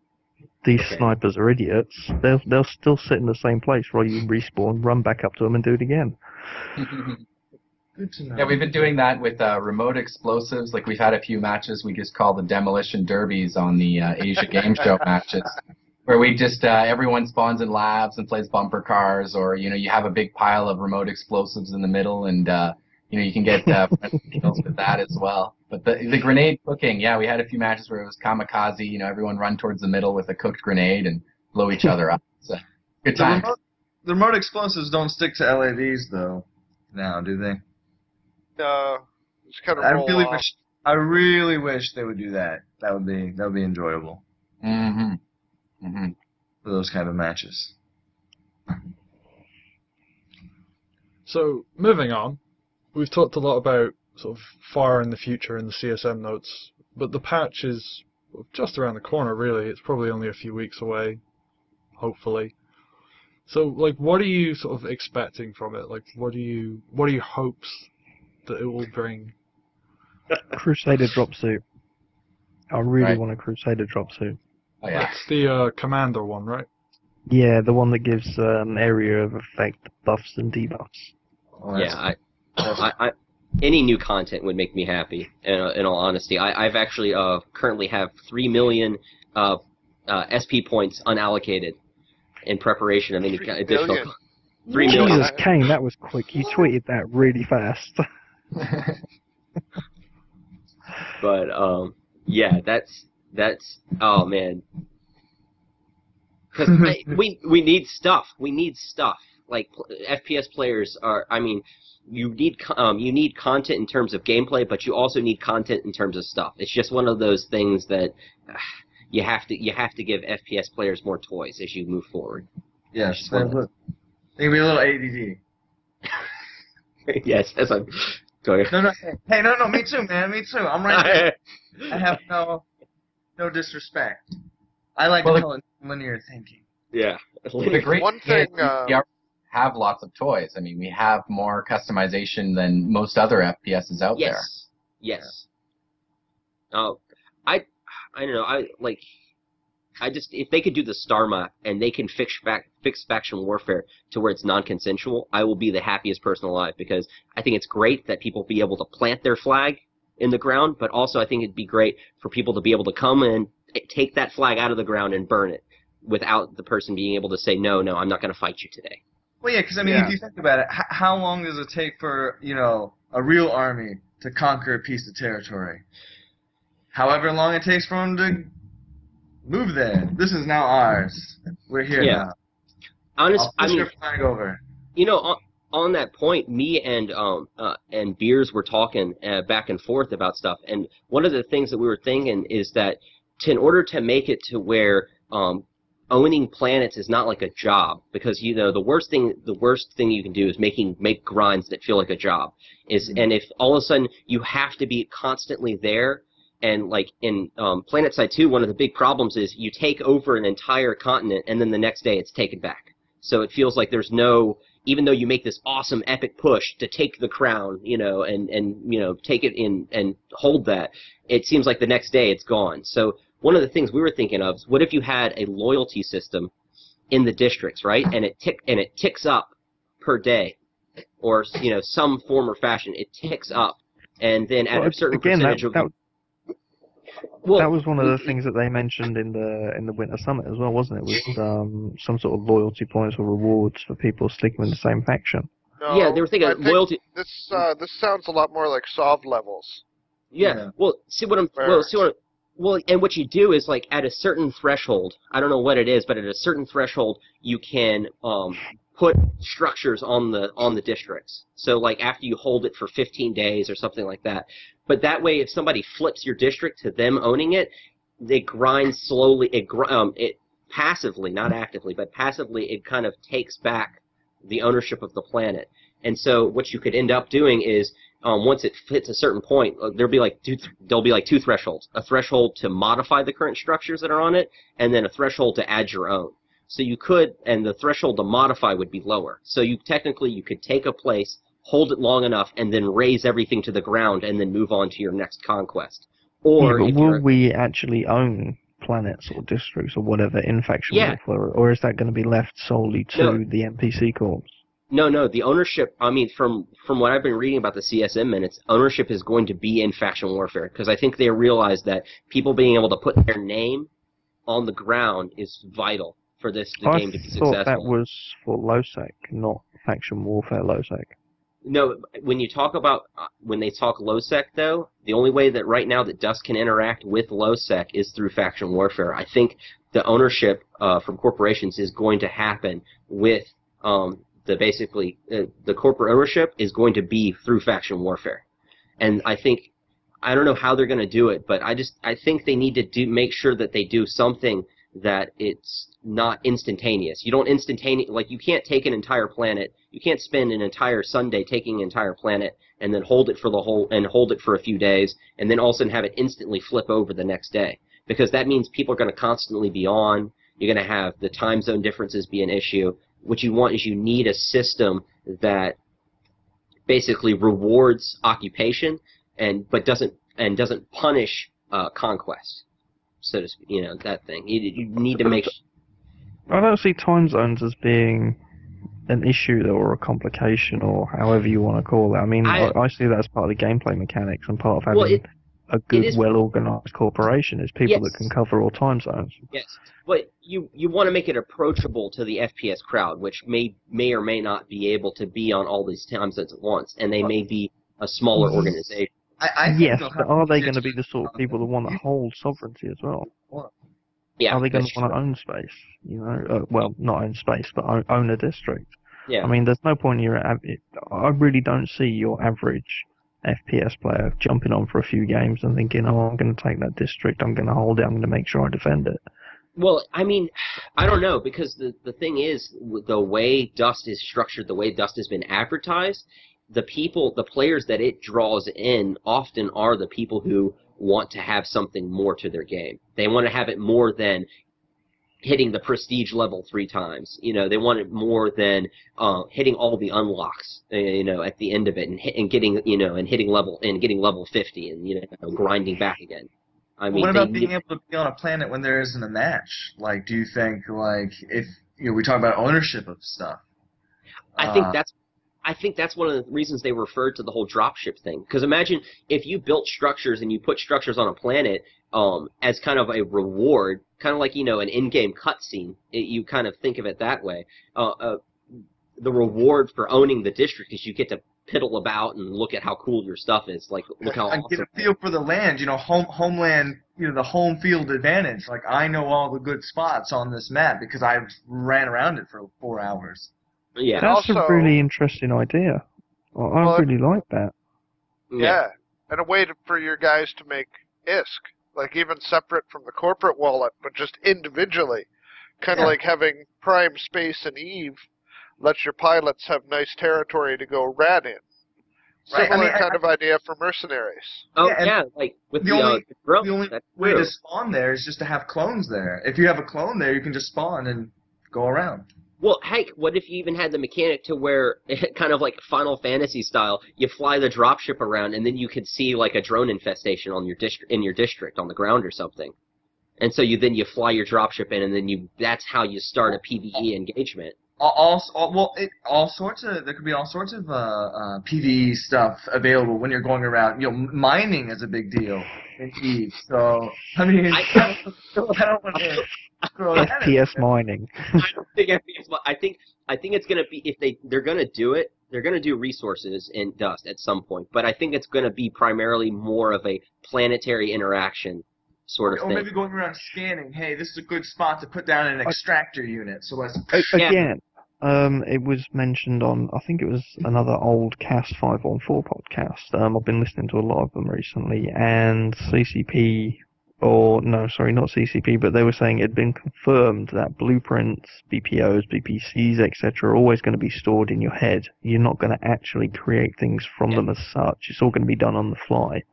these snipers are idiots, they'll still sit in the same place while you respawn, run back up to them, and do it again. Good to know. Yeah, we've been doing that with remote explosives. Like, we've had a few matches we just call the demolition derbies on the Asia Game Show matches, where we just everyone spawns in labs and plays bumper cars, or you have a big pile of remote explosives in the middle, and you can get deals with that as well. But the grenade cooking, yeah, we had a few matches where it was kamikaze. Everyone run towards the middle with a cooked grenade and blow each other up. So good time. The remote explosives don't stick to LAVs though. Now, do they? No, just kind of roll off. I really wish they would do that. That would be enjoyable. For those kind of matches. So, moving on, we've talked a lot about sort of far in the future in the CSM notes, but the patch is just around the corner, really. It's probably only a few weeks away, hopefully. So, like, what are you sort of expecting from it? Like, what are your hopes that it will bring? Crusader drop suit. I really want a Crusader drop suit. Oh, yeah. That's the Commander one, right? Yeah, the one that gives area of effect buffs and debuffs. Oh, yeah, I any new content would make me happy. In all honesty, I've actually currently have 3 million SP points unallocated in preparation of any additional. 3 million. Jesus, Kane, that was quick. You tweeted that really fast. But yeah, that's oh man, because we need stuff. We need stuff. Like FPS players are. I mean, you need content in terms of gameplay, but you also need content in terms of stuff. It's just one of those things that you have to give FPS players more toys as you move forward. Yes, they can be a little ADD. Yes, as I'm going. No, hey, no, me too, man, me too. I'm right there. I have no disrespect. I like to call it linear thinking. Yeah. The great one thing. We have lots of toys. I mean, we have more customization than most other FPSs out there. Yes. I don't know. If they could do the star map and they can fix faction warfare to where it's non-consensual, I will be the happiest person alive, because I think it's great that people be able to plant their flag in the ground, but also I think it'd be great for people to be able to come in, take that flag out of the ground and burn it without the person being able to say, no, I'm not going to fight you today. Well, yeah, because I mean, if you think about it, how long does it take for a real army to conquer a piece of territory? However long it takes for them to move there. This is now ours. We're here now. Honestly, I'll push your flag over. On that point, me and Beers were talking back and forth about stuff, and one of the things that we were thinking is that in order to make it to where owning planets is not like a job, because the worst thing you can do is make grinds that feel like a job. And if all of a sudden you have to be constantly there. And like in PlanetSide 2, one of the big problems is you take over an entire continent and then the next day it's taken back. So it feels like there's no, even though you make this awesome epic push to take the crown, and take it in and hold that, it seems like the next day it's gone. So one of the things we were thinking of is, what if you had a loyalty system in the districts, right? And it ticks up per day, or some form or fashion. It ticks up, and then at a certain percentage that was one of the things that they mentioned in the Winter Summit as well, wasn't it? Was some sort of loyalty points or rewards for people sticking with the same faction. No, yeah, they were thinking loyalty. This sounds a lot more like SOV levels. Yeah. Well, and what you do is, like, at a certain threshold, I don't know what it is, but at a certain threshold, you can put structures on the districts. So, like, after you hold it for 15 days or something like that. But that way, if somebody flips your district to them owning it, they grind slowly. It passively, not actively, but passively, it kind of takes back the ownership of the planet. And so, what you could end up doing is, once it hits a certain point, there'll be like two thresholds: a threshold to modify the current structures that are on it, and then a threshold to add your own. So you could, and the threshold to modify would be lower. So you could take a place, hold it long enough, and then raise everything to the ground, and then move on to your next conquest. Or but will we actually own planets or districts or whatever in faction warfare, or is that going to be left solely to the NPC corps? No, the ownership, I mean, from what I've been reading about the CSM minutes, ownership is going to be in faction warfare, because I think they realize that people being able to put their name on the ground is vital for the game to be successful. I thought that was for LoSec, not faction warfare LoSec. No, when you talk about when they talk low-sec, though, the only way that right now that Dust can interact with low-sec is through faction warfare. I think the ownership from corporations is going to happen with the corporate ownership is going to be through faction warfare, and I don't know how they're going to do it, but I think they need to make sure that they do something that it's not instantaneous. You don't you can't take an entire planet. You can't spend an entire Sunday taking an entire planet and then hold it for a few days and then all of a sudden have it instantly flip over the next day, because that means people are going to constantly be on. You're going to have the time zone differences be an issue. What you want is you need a system that basically rewards occupation but doesn't punish conquest. So to speak, that thing. You need to make. I don't see time zones as being an issue or a complication or however you want to call it. I mean, I see that as part of the gameplay mechanics and part of having a good, well-organized corporation is people that can cover all time zones. Yes, but you want to make it approachable to the FPS crowd, which may or may not be able to be on all these time zones at once, and they may be a smaller organization. Yes, but are they going to be the sort of people that want to hold sovereignty as well? Yeah, are they going to want to own space? Well, not own space, but own a district. Yeah. I mean, there's no point in I really don't see your average FPS player jumping on for a few games and thinking, oh, I'm going to take that district, I'm going to hold it, I'm going to make sure I defend it. Well, I mean, I don't know, because the thing is, the way Dust is structured, the way Dust has been advertised, the players that it draws in often are the people who want to have something more to their game. They want to have it more than hitting the prestige level 3 times. They want it more than hitting all the unlocks, at the end of it, and getting level 50 and grinding back again. I mean, what about being able to be on a planet when there isn't a match? Like, do you think, if we talk about ownership of stuff? I think that's one of the reasons they referred to the whole dropship thing. Because imagine if you built structures and you put structures on a planet as kind of a reward, kind of like, an in-game cutscene. You kind of think of it that way. The reward for owning the district is you get to piddle about and look at how cool your stuff is. Like, look how awesome. Get a feel for the land, homeland, the home field advantage. Like, I know all the good spots on this map because I ran around it for 4 hours. Yeah, that's a really interesting idea. I really like that. Yeah, and a way for your guys to make ISK, like even separate from the corporate wallet, but just individually. Kind of like having Prime Space and Eve lets your pilots have nice territory to go rat in. Similar kind of idea for mercenaries. Oh, yeah, like with the only way to spawn there is just to have clones there. If you have a clone there, you can just spawn and go around. Well, heck, what if you even had the mechanic to where, kind of like Final Fantasy style, you fly the dropship around and then you could see like a drone infestation on your district on the ground or something, and so you fly your dropship in and then that's how you start a PvE engagement. There could be all sorts of PvE stuff available when you're going around. Mining is a big deal in Eve. So I mean, I don't want to throw that FPS mining. I don't think FPS. I think it's gonna be, if they're gonna do it, they're gonna do resources in Dust at some point. But I think it's gonna be primarily more of a planetary interaction sort of thing. Or maybe going around scanning. Hey, this is a good spot to put down an extractor unit. So let's again. It was mentioned on, I think it was another old Cast 514 podcast. I've been listening to a lot of them recently, and CCP, not CCP, but they were saying it had been confirmed that blueprints, BPOs, BPCs, etc. are always going to be stored in your head. You're not going to actually create things from them as such. It's all going to be done on the fly.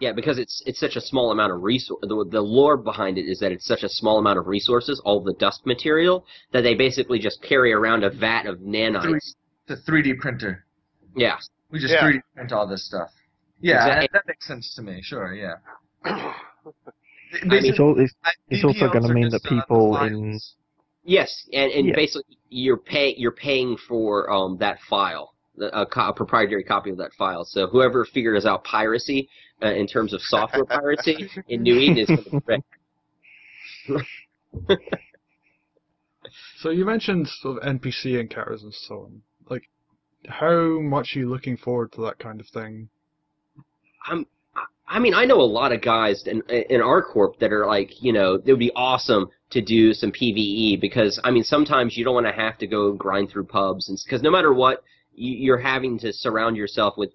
Yeah, because it's such a small amount of resource. The lore behind it is that it's such a small amount of resources, all the dust material, that they basically just carry around a vat of nanites. It's a 3D printer. Yeah. We just 3D print all this stuff. Yeah, exactly. That makes sense to me. Sure, yeah. It's also going to mean that people in... Yes, and basically you're paying for that file. A proprietary copy of that file. So whoever figures out piracy in terms of software piracy in New Eden is going to be So you mentioned sort of NPC encounters and so on. Like, how much are you looking forward to that kind of thing? I mean, I know a lot of guys in our corp that are like, you know, it would be awesome to do some PvE because, I mean, sometimes you don't want to have to go grind through pubs, and because no matter what, you're having to surround yourself with,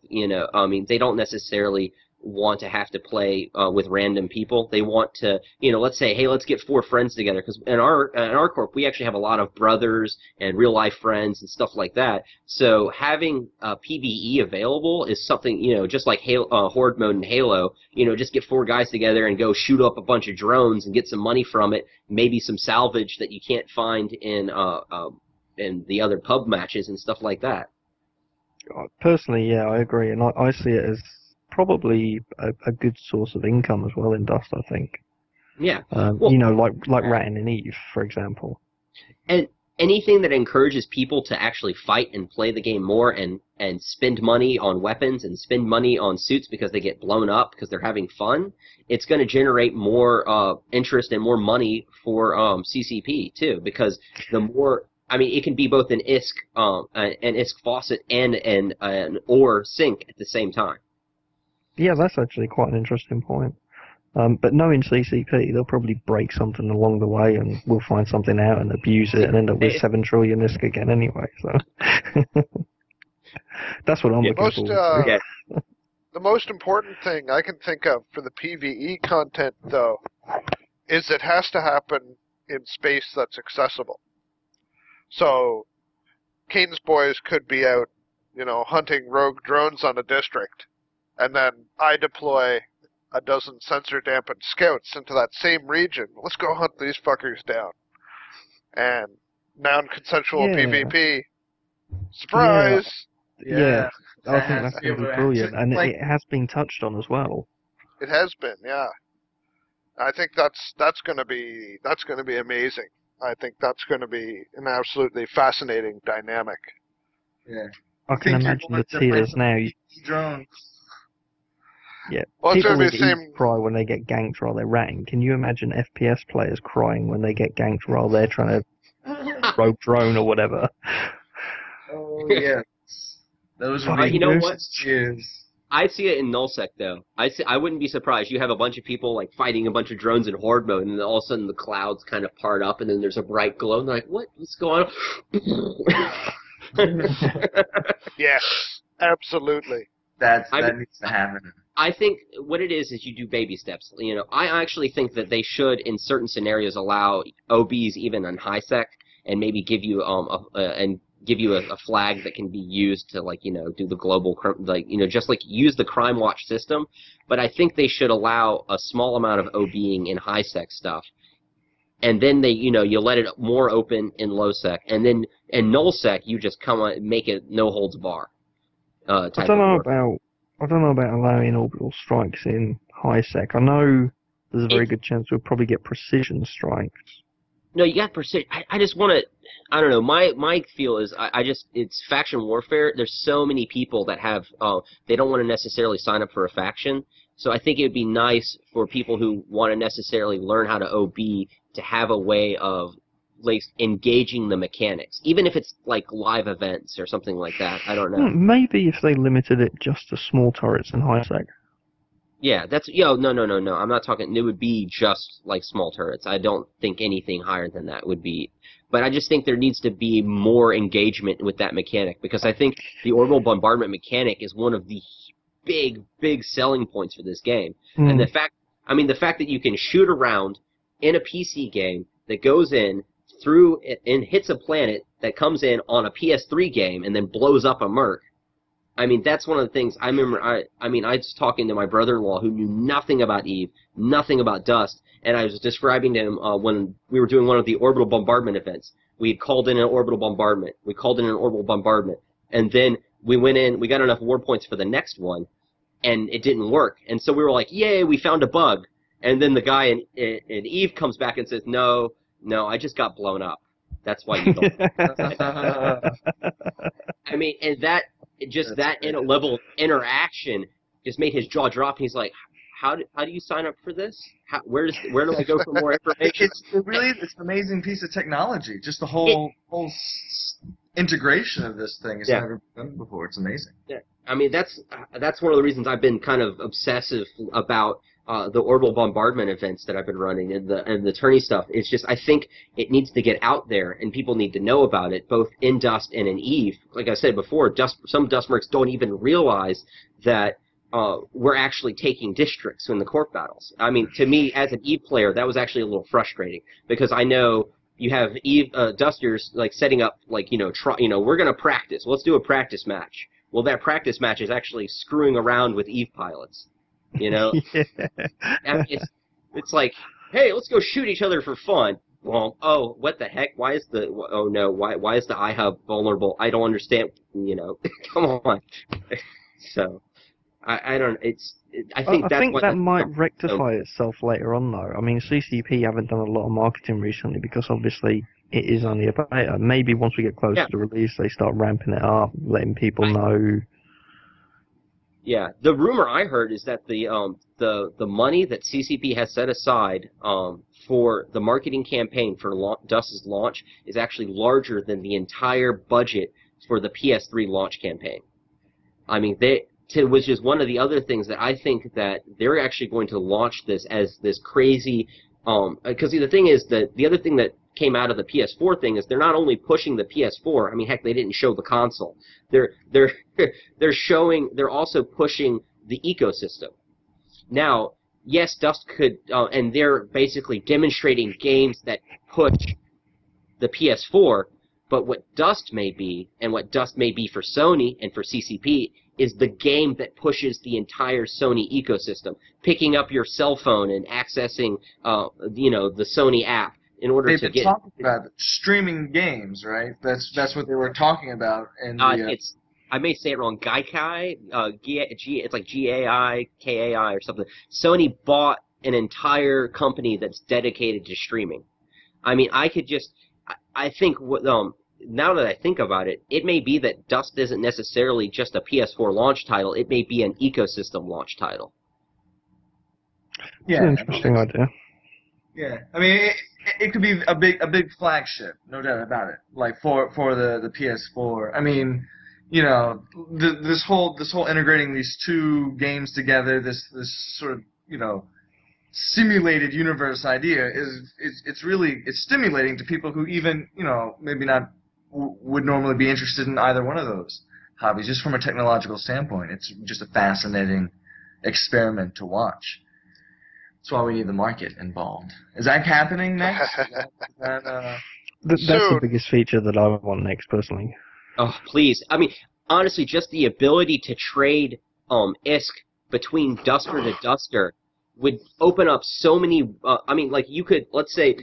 you know, I mean, they don't necessarily want to have to play with random people. They want to, you know, let's say, hey, let's get 4 friends together, because in our corp we actually have a lot of brothers and real life friends and stuff like that. So having PvE available is something, you know, just like Horde mode in Halo. You know, just get 4 guys together and go shoot up a bunch of drones and get some money from it, maybe some salvage that you can't find in the other pub matches and stuff like that. Personally, yeah, I agree, and I see it as probably a good source of income as well in Dust, I think. Yeah. Well, you know, like Rat and Eve, for example. And anything that encourages people to actually fight and play the game more and spend money on weapons and spend money on suits because they get blown up because they're having fun, it's going to generate more interest and more money for CCP too, because the more, I mean, it can be both an ISK faucet and an ore sink at the same time. Yeah, that's actually quite an interesting point. But knowing CCP, they'll probably break something along the way, and we'll find something out and abuse it, and end up with 7 trillion ISK again anyway. So that's what I'm looking forward to. The most important thing I can think of for the PvE content, though, is it has to happen in space that's accessible. So, Kane's boys could be out, you know, hunting rogue drones on a district, and then I deploy a dozen sensor-dampened scouts into that same region. Let's go hunt these fuckers down. And non-consensual PvP. Surprise! Yeah. I think that's going to be brilliant, and it has been touched on as well. It has been, yeah. I think that's going to be amazing. I think that's going to be an absolutely fascinating dynamic. Yeah. I can imagine the tiers now. Drones. Yeah. Well, it's people going to be the same. Cry when they get ganked while they're ratting. Can you imagine FPS players crying when they get ganked while they're trying to rogue drone or whatever? Oh yeah. Those are you know what? Cheers. I see it in nullsec though. I wouldn't be surprised. You have a bunch of people like fighting a bunch of drones in horde mode, and then all of a sudden the clouds kind of part up, and then there's a bright glow, and they're like, "What's going on?" Yes, absolutely. That needs to happen. I think what it is you do baby steps. You know, I actually think that they should, in certain scenarios, allow OBs even on high sec, and maybe give you a flag that can be used to, like, you know, do the global, like, you know, just like use the Crime Watch system. But I think they should allow a small amount of OBing in high sec stuff, and then they, you know, you let it more open in low sec, and then in null sec you just make it no holds bar. I don't know about allowing orbital strikes in high sec. I know there's a very good chance we'll probably get precision strikes. No, you got precision. I just want to. I don't know. My feel is it's faction warfare. There's so many people that have they don't want to necessarily sign up for a faction. So I think it would be nice for people who want to necessarily learn how to OB to have a way of like engaging the mechanics, even if it's like live events or something like that. I don't know. Maybe if they limited it just to small turrets and high sec. Yeah, no. I'm not talking. It would be just like small turrets. I don't think anything higher than that would be. But I just think there needs to be more engagement with that mechanic, because I think the orbital bombardment mechanic is one of the big selling points for this game. And the fact that you can shoot around in a PC game that goes in through and hits a planet that comes in on a PS3 game and then blows up a Merc. I mean, that's one of the things I remember. I was talking to my brother-in-law who knew nothing about Eve, nothing about Dust, and I was describing to him when we were doing one of the orbital bombardment events. We had called in an orbital bombardment. And then we went in, we got enough war points for the next one, and it didn't work. And so we were like, yay, we found a bug. And then the guy in Eve comes back and says, no, I just got blown up. That's why you don't. I mean, and that level of interaction just made his jaw drop. He's like, how do you sign up for this? Where do I go for more information? It's an amazing piece of technology. Just the whole integration of this thing has never been done before. It's amazing. Yeah, I mean that's one of the reasons I've been kind of obsessive about the orbital bombardment events that I've been running and the tourney stuff. It's just I think it needs to get out there and people need to know about it, both in Dust and in Eve. Like I said before, some Dust mercs don't even realize that we're actually taking districts in the corp battles. I mean, to me as an Eve player, that was actually a little frustrating because I know you have Eve Dusters like setting up like we're gonna practice. Let's do a practice match. Well, that practice match is actually screwing around with Eve pilots. Yeah. And it's like, hey, let's go shoot each other for fun. Well, oh, what the heck? Why is the iHub vulnerable? I don't understand. Come on. So, I don't. I think that might rectify itself later on, though. I mean, CCP haven't done a lot of marketing recently because obviously it is only a beta. Maybe once we get closer to release, they start ramping it up, letting people know. Yeah, the rumor I heard is that the money that CCP has set aside for the marketing campaign for Dust's launch is actually larger than the entire budget for the PS3 launch campaign. I mean, which is one of the other things that I think that they're actually going to launch this as this crazy. Because the thing is that the other thing that came out of the PS4 thing is they're not only pushing the PS4. I mean, heck, they didn't show the console. They're also pushing the ecosystem. Now, yes, Dust could, and they're basically demonstrating games that push the PS4. But what Dust may be, and what Dust may be for Sony and for CCP, is the game that pushes the entire Sony ecosystem, picking up your cell phone and accessing, the Sony app in order to get. They've been talking about streaming games, right? That's what they were talking about. And I may say it wrong. Gaikai, it's like Gaikai or something. Sony bought an entire company that's dedicated to streaming. I mean, I think now that I think about it, it may be that Dust isn't necessarily just a PS4 launch title. It may be an ecosystem launch title. Yeah, it's an interesting idea. Yeah, I mean, it could be a big flagship, no doubt about it. Like for the PS4. I mean, this whole integrating these two games together, this sort of simulated universe idea it's stimulating to people who even maybe not would normally be interested in either one of those hobbies. Just from a technological standpoint, it's just a fascinating experiment to watch. That's why we need the market involved. Is that happening next? That's the biggest feature that I want next, personally. Oh, please. I mean, honestly, just the ability to trade ISK between duster to duster would open up so many. I mean, like you could let's say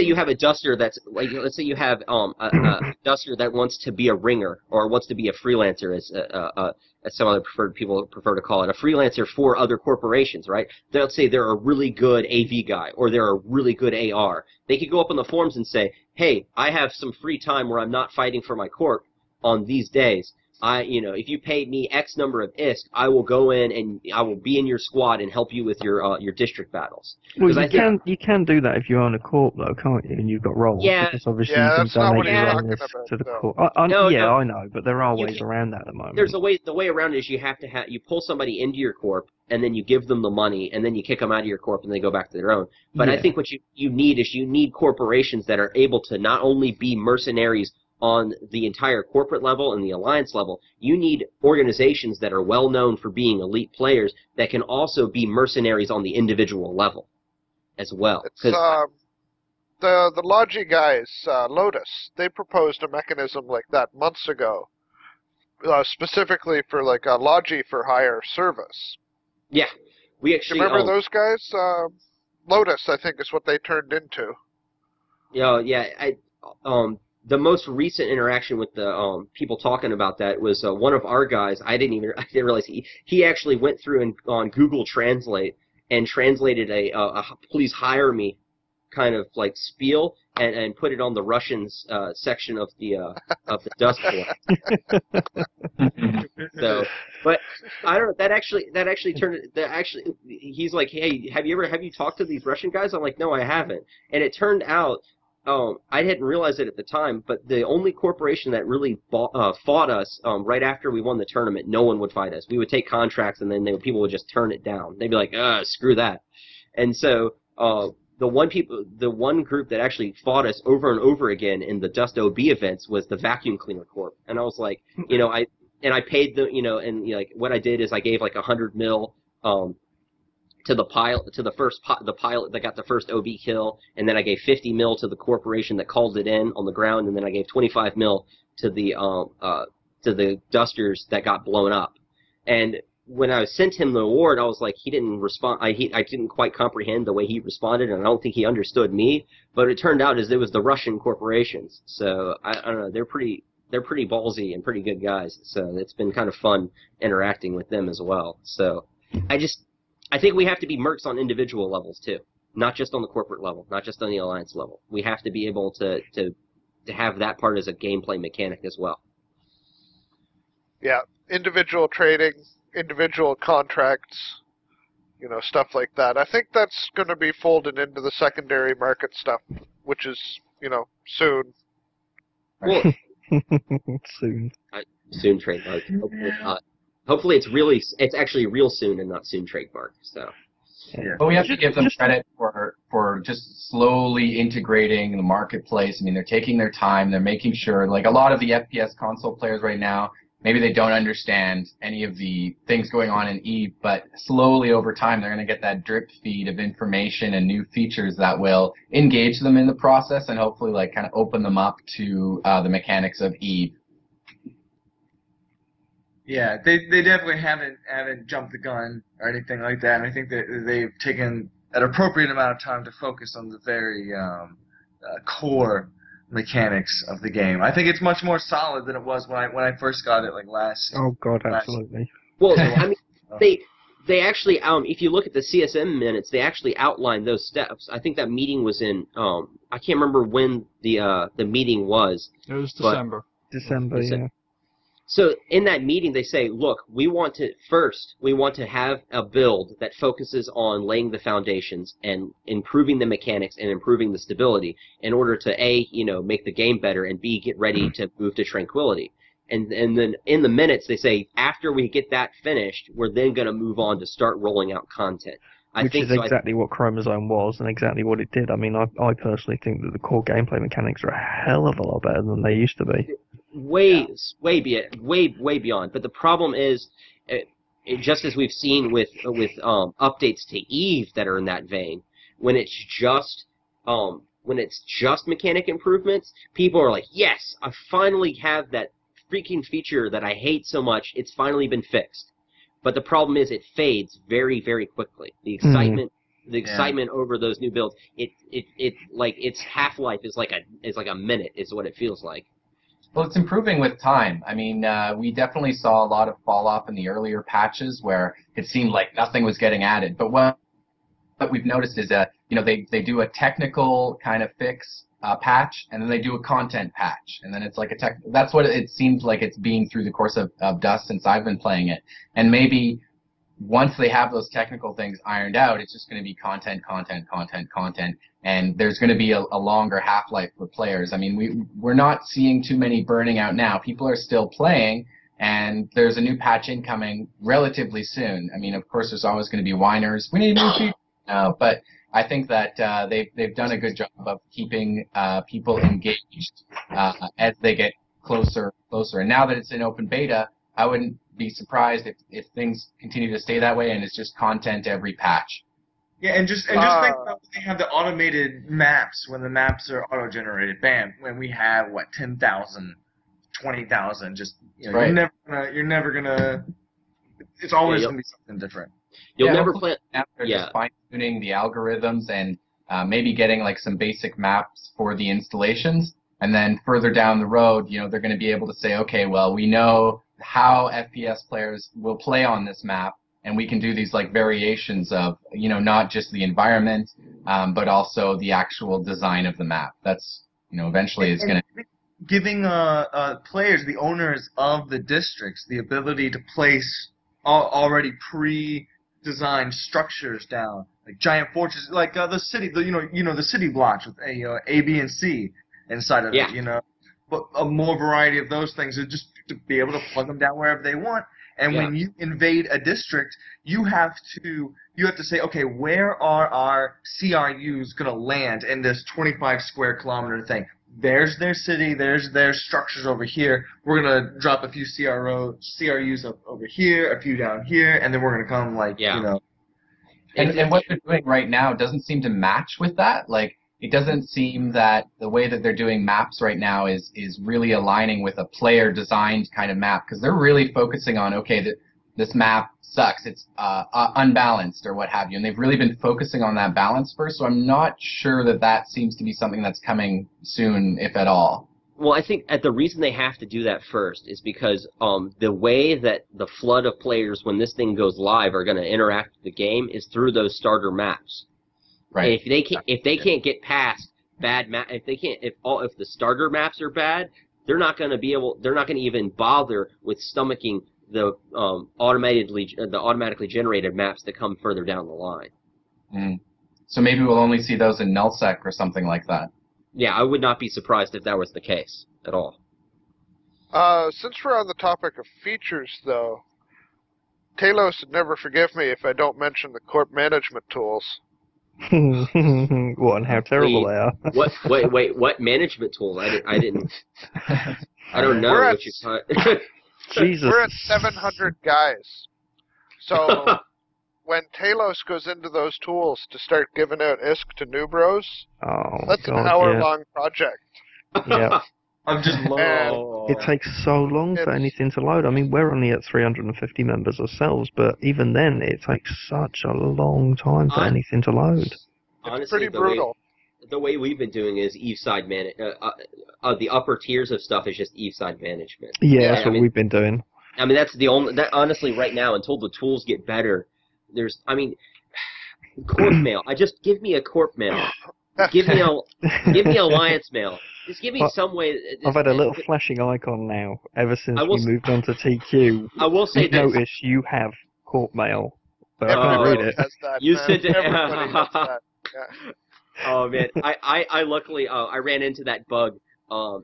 you have a duster that's like let's say you have a duster that wants to be a ringer or wants to be a freelancer, as some other people prefer to call it, a freelancer for other corporations, right? They'll say they're a really good AV guy or they're a really good AR. They could go up on the forums and say, hey, I have some free time where I'm not fighting for my corp on these days. If you pay me X number of ISK, I will go in and I will be in your squad and help you with your district battles. Well, you can do that if you own a corp, though, can't you? And you've got roles. Yeah. Because obviously you can donate your own ISK to the corp. I know, but there are ways around that at the moment. There's a way. The way around it is you have to you pull somebody into your corp and then you give them the money and then you kick them out of your corp and they go back to their own. But I think what you need corporations that are able to not only be mercenaries on the entire corporate level and the alliance level. You need organizations that are well known for being elite players that can also be mercenaries on the individual level as well. It's, the Logi guys, Lotus, they proposed a mechanism like that months ago, specifically for like a Logi for hire service. Yeah, we actually. Do you remember those guys? Lotus, I think, is what they turned into. The most recent interaction with the people talking about that was one of our guys. I didn't realize he actually went through and on Google Translate and translated a please hire me kind of like spiel and put it on the Russians section of the Dust Board. So, but I don't know. That actually turned. He's like, hey, have you talked to these Russian guys? I'm like, no, I haven't. And it turned out I hadn't realized it at the time, but the only corporation that really fought us right after we won the tournament, no one would fight us. We would take contracts, and then people would just turn it down. They'd be like, screw that. And so the one group that actually fought us over and over again in the Dust OB events was the Vacuum Cleaner Corp. And I was like, I paid the, like what I did is I gave like 100 mil to the pilot, to the pilot that got the first OB kill, and then I gave 50 mil to the corporation that called it in on the ground, and then I gave 25 mil to the dusters that got blown up. And when I sent him the award, I was like, he didn't respond. I didn't quite comprehend the way he responded, and I don't think he understood me. But it turned out it was the Russian corporations. So I don't know. They're pretty ballsy and pretty good guys. So it's been kind of fun interacting with them as well. So I think we have to be mercs on individual levels too, not just on the corporate level, not just on the alliance level. We have to be able to have that part as a gameplay mechanic as well. Yeah, individual trading, individual contracts, stuff like that. I think that's going to be folded into the secondary market stuff, which is, soon. Well, soon. Soon trademark. Hopefully it's actually real soon and not soon trademark. So. Yeah. But we have to give them credit for just slowly integrating the marketplace. I mean, they're taking their time. They're making sure, like a lot of the FPS console players right now, maybe they don't understand any of the things going on in EVE, but slowly over time they're going to get that drip feed of information and new features that will engage them in the process and hopefully like kind of open them up to the mechanics of EVE. Yeah, they definitely haven't jumped the gun or anything like that. And I think that they've taken an appropriate amount of time to focus on the very core mechanics of the game. I think it's much more solid than it was when I first got it, like last. Oh God, absolutely. Well, I mean, they actually if you look at the CSM minutes, they actually outlined those steps. I think that meeting was in I can't remember when the meeting was. It was December. December, yeah. So in that meeting, they say, look, we want to have a build that focuses on laying the foundations and improving the mechanics and improving the stability in order to A, make the game better, and B, get ready to move to tranquility. And then in the minutes, they say, after we get that finished, we're then going to move on to start rolling out content. Which is exactly what Chromosome was and exactly what it did. I mean, I personally think that the core gameplay mechanics are a hell of a lot better than they used to be. Way beyond. But the problem is, just as we've seen with updates to EVE that are in that vein, when it's just mechanic improvements, people are like, yes, I finally have that freaking feature that I hate so much. It's finally been fixed. But the problem is, it fades very, very quickly. The excitement over those new builds, it like its half-life is like a minute, is what it feels like. Well, it's improving with time. I mean, we definitely saw a lot of fall off in the earlier patches where it seemed like nothing was getting added. But what we've noticed is that they do a technical kind of fix patch, and then they do a content patch, and then it's like that's what it seems like it's being through the course of Dust since I've been playing it. And maybe once they have those technical things ironed out, it's just going to be content, and there's going to be a longer half-life for players. I mean, we're not seeing too many burning out now. People are still playing, and there's a new patch incoming relatively soon. I mean, of course, there's always going to be whiners. We need new features now, but I think that they've done a good job of keeping people engaged as they get closer. And now that it's in open beta, I wouldn't be surprised if things continue to stay that way and it's just content every patch. Yeah, and just think about when they have the automated maps, when the maps are auto-generated. Bam, when we have 10,000, 20,000, just right. You're never gonna. It's always gonna be something different. You'll never play. They're just fine-tuning the algorithms and maybe getting like some basic maps for the installations, and then further down the road, they're going to be able to say, okay, well, we know how FPS players will play on this map, and we can do these like variations of, not just the environment, but also the actual design of the map. That's, eventually it's going to giving players, the owners of the districts, the ability to place already pre-designed structures down giant fortresses, like the city, the city blocks with A, B, and C inside of it, but a more variety of those things, and just to be able to plug them down wherever they want. And when you invade a district, you have to say, okay, where are our CRUs going to land in this 25 square kilometer thing? There's their city, there's their structures over here. We're going to drop a few CRUs up over here, a few down here, and then we're going to come And what they're doing right now doesn't seem to match with that. Like, it doesn't seem that the way that they're doing maps right now is really aligning with a player-designed kind of map, because they're really focusing on, okay, this map sucks, it's unbalanced or what have you, and they've really been focusing on that balance first, so I'm not sure that seems to be something that's coming soon, if at all. Well, I think the reason they have to do that first is because the way that the flood of players, when this thing goes live, are going to interact with the game is through those starter maps. Right. And if they can't get past bad map, if the starter maps are bad, they're not going to even bother with stomaching the automatically generated maps that come further down the line. Mm. So maybe we'll only see those in nullsec or something like that. Yeah, I would not be surprised if that was the case at all. Since we're on the topic of features, though, Talos would never forgive me if I don't mention the corp management tools. What, and how terrible they are. What management tools? I didn't. I don't know what you thought. Jesus. We're at 700 guys. So when Talos goes into those tools to start giving out ISK to new bros, that's an hour-long project. Yeah. I'm just It takes so long for anything to load. I mean, we're only at 350 members ourselves, but even then, it takes such a long time for anything to load. Honestly, it's pretty brutal. The way we've been doing is Eve-side the upper tiers of stuff is just Eve-side management. Yeah, that's what we've been doing. I mean, that's the only. Honestly, right now, until the tools get better, corp mail. Just give me a corp mail. Give me alliance mail. Just give me some way. I've had a little flashing icon now ever since we moved on to TQ. I will say this. Notice you have corp mail, but I can't read it. You said that. Yeah. Oh man, I luckily I ran into that bug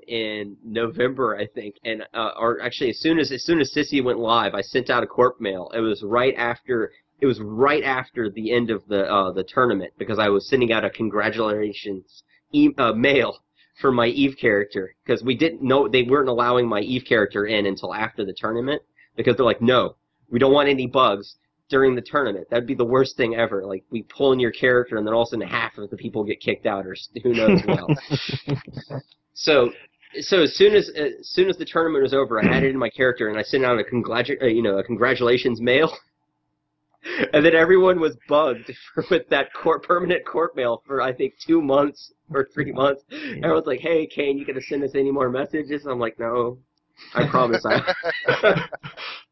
in November, I think, and or actually as soon as Sissy went live, I sent out a corp mail. It was right after the end of the tournament, because I was sending out a congratulations mail for my Eve character, because we didn't know they weren't allowing my Eve character in until after the tournament, because they're like, no, we don't want any bugs during the tournament. That'd be the worst thing ever. Like, we pull in your character and then all of a sudden half of the people get kicked out, or who knows what. So as soon as the tournament was over, I added in my character and I sent out a congratulations mail. And then everyone was bugged with that permanent corp mail for, I think, 2 months or 3 months. Everyone's like, hey, Kane, you going to send us any more messages? I'm like, no, I promise.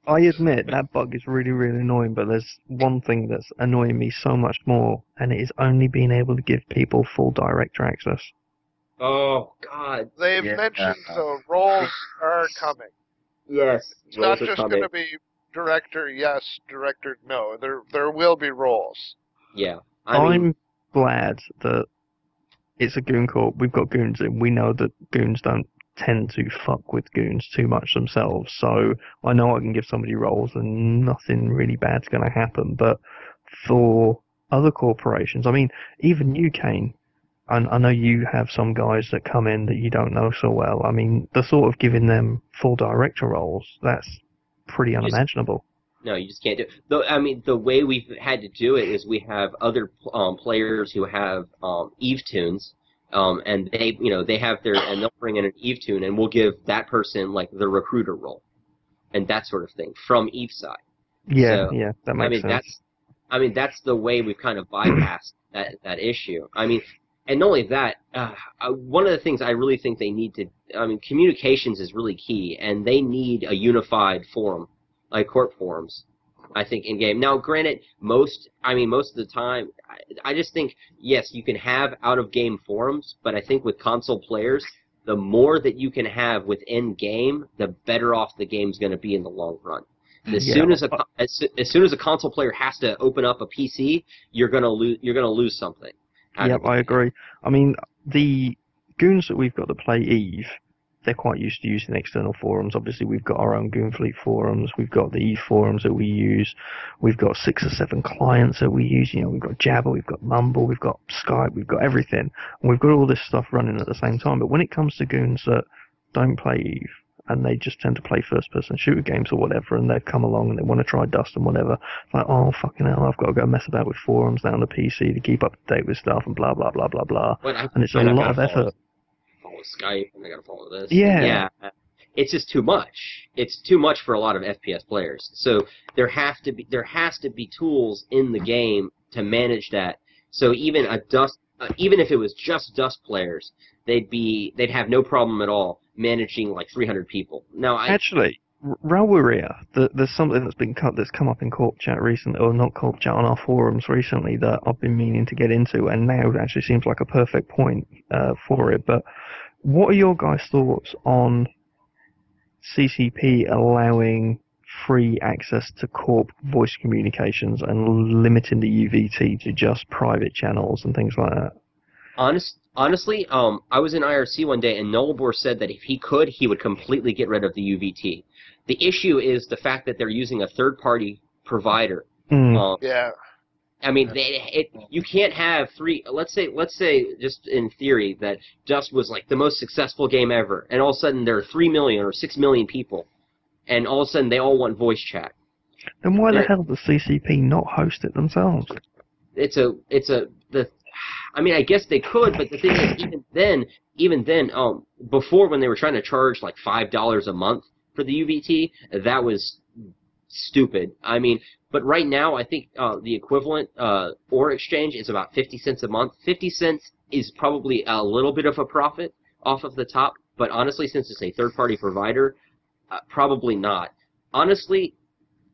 I admit that bug is really, really annoying, but there's one thing that's annoying me so much more, and it is only being able to give people full director access. Oh, God. They've mentioned the roles are coming. Yes. It's not just going to be director yes, director no. There will be roles. Yeah. I'm glad that it's a goon corp. We've got goons in. We know that goons don't tend to fuck with goons too much themselves, so I know I can give somebody roles and nothing really bad's going to happen. But for other corporations, I mean, even you, Kane, I know you have some guys that come in that you don't know so well. I mean, the thought of giving them full director roles, that's pretty unimaginable. No, you just can't do it. I mean, the way we've had to do it is we have other players who have Eve tunes, and they have and they'll bring in an Eve tune, and we'll give that person like the recruiter role, and that sort of thing from Eve side. Yeah, so, that makes sense. That's the way we've kind of bypassed that issue. I mean, and not only that, one of the things I really think they need to, communications is really key, and they need a unified forum, like corp forums, I think, in game. Now, granted, most of the time, I just think, yes, you can have out-of-game forums, but I think with console players, the more that you can have within game, the better off the game's going to be in the long run. As soon as a console player has to open up a PC, you're gonna lose something. Yep, I agree. I mean, the goons that we've got to play Eve, they're quite used to using external forums. Obviously, we've got our own Goonfleet forums. We've got the Eve forums that we use. We've got 6 or 7 clients that we use. You know, we've got Jabber, we've got Mumble, we've got Skype, we've got everything. And we've got all this stuff running at the same time. But when it comes to goons that don't play Eve, and they just tend to play first-person shooter games or whatever, and they come along and they want to try Dust and whatever, it's like, oh, fucking hell, I've got to go mess about with forums now on the PC to keep up to date with stuff and blah, blah, blah, blah, blah. And it's a lot of effort. Follow Skype, and I gotta follow this. Yeah. It's just too much. It's too much for a lot of FPS players. So there has to be tools in the game to manage that. So even even if it was just Dust players, they'd have no problem at all managing like 300 people. Now, actually, Rawaria, there's something that's come up in Corp Chat recently, or not Corp Chat, on our forums recently that I've been meaning to get into, and now it actually seems like a perfect point for it. But what are your guys' thoughts on CCP allowing free access to Corp voice communications and limiting the UVT to just private channels and things like that? Honestly, I was in IRC one day, and Nullbor said that if he could, he would completely get rid of the UVT. The issue is the fact that they're using a third-party provider. Yeah. I mean, you can't have three. Let's say, just in theory, that Dust was like the most successful game ever, and all of a sudden there are 3 million or 6 million people, and all of a sudden they all want voice chat. Then why the hell does CCP not host it themselves? I mean, I guess they could, but the thing is, even then, before when they were trying to charge like $5 a month for the UVT, that was stupid. I mean, but right now, I think the equivalent OR exchange is about 50 cents a month. 50 cents is probably a little bit of a profit off of the top, but honestly, since it's a third-party provider, probably not. Honestly,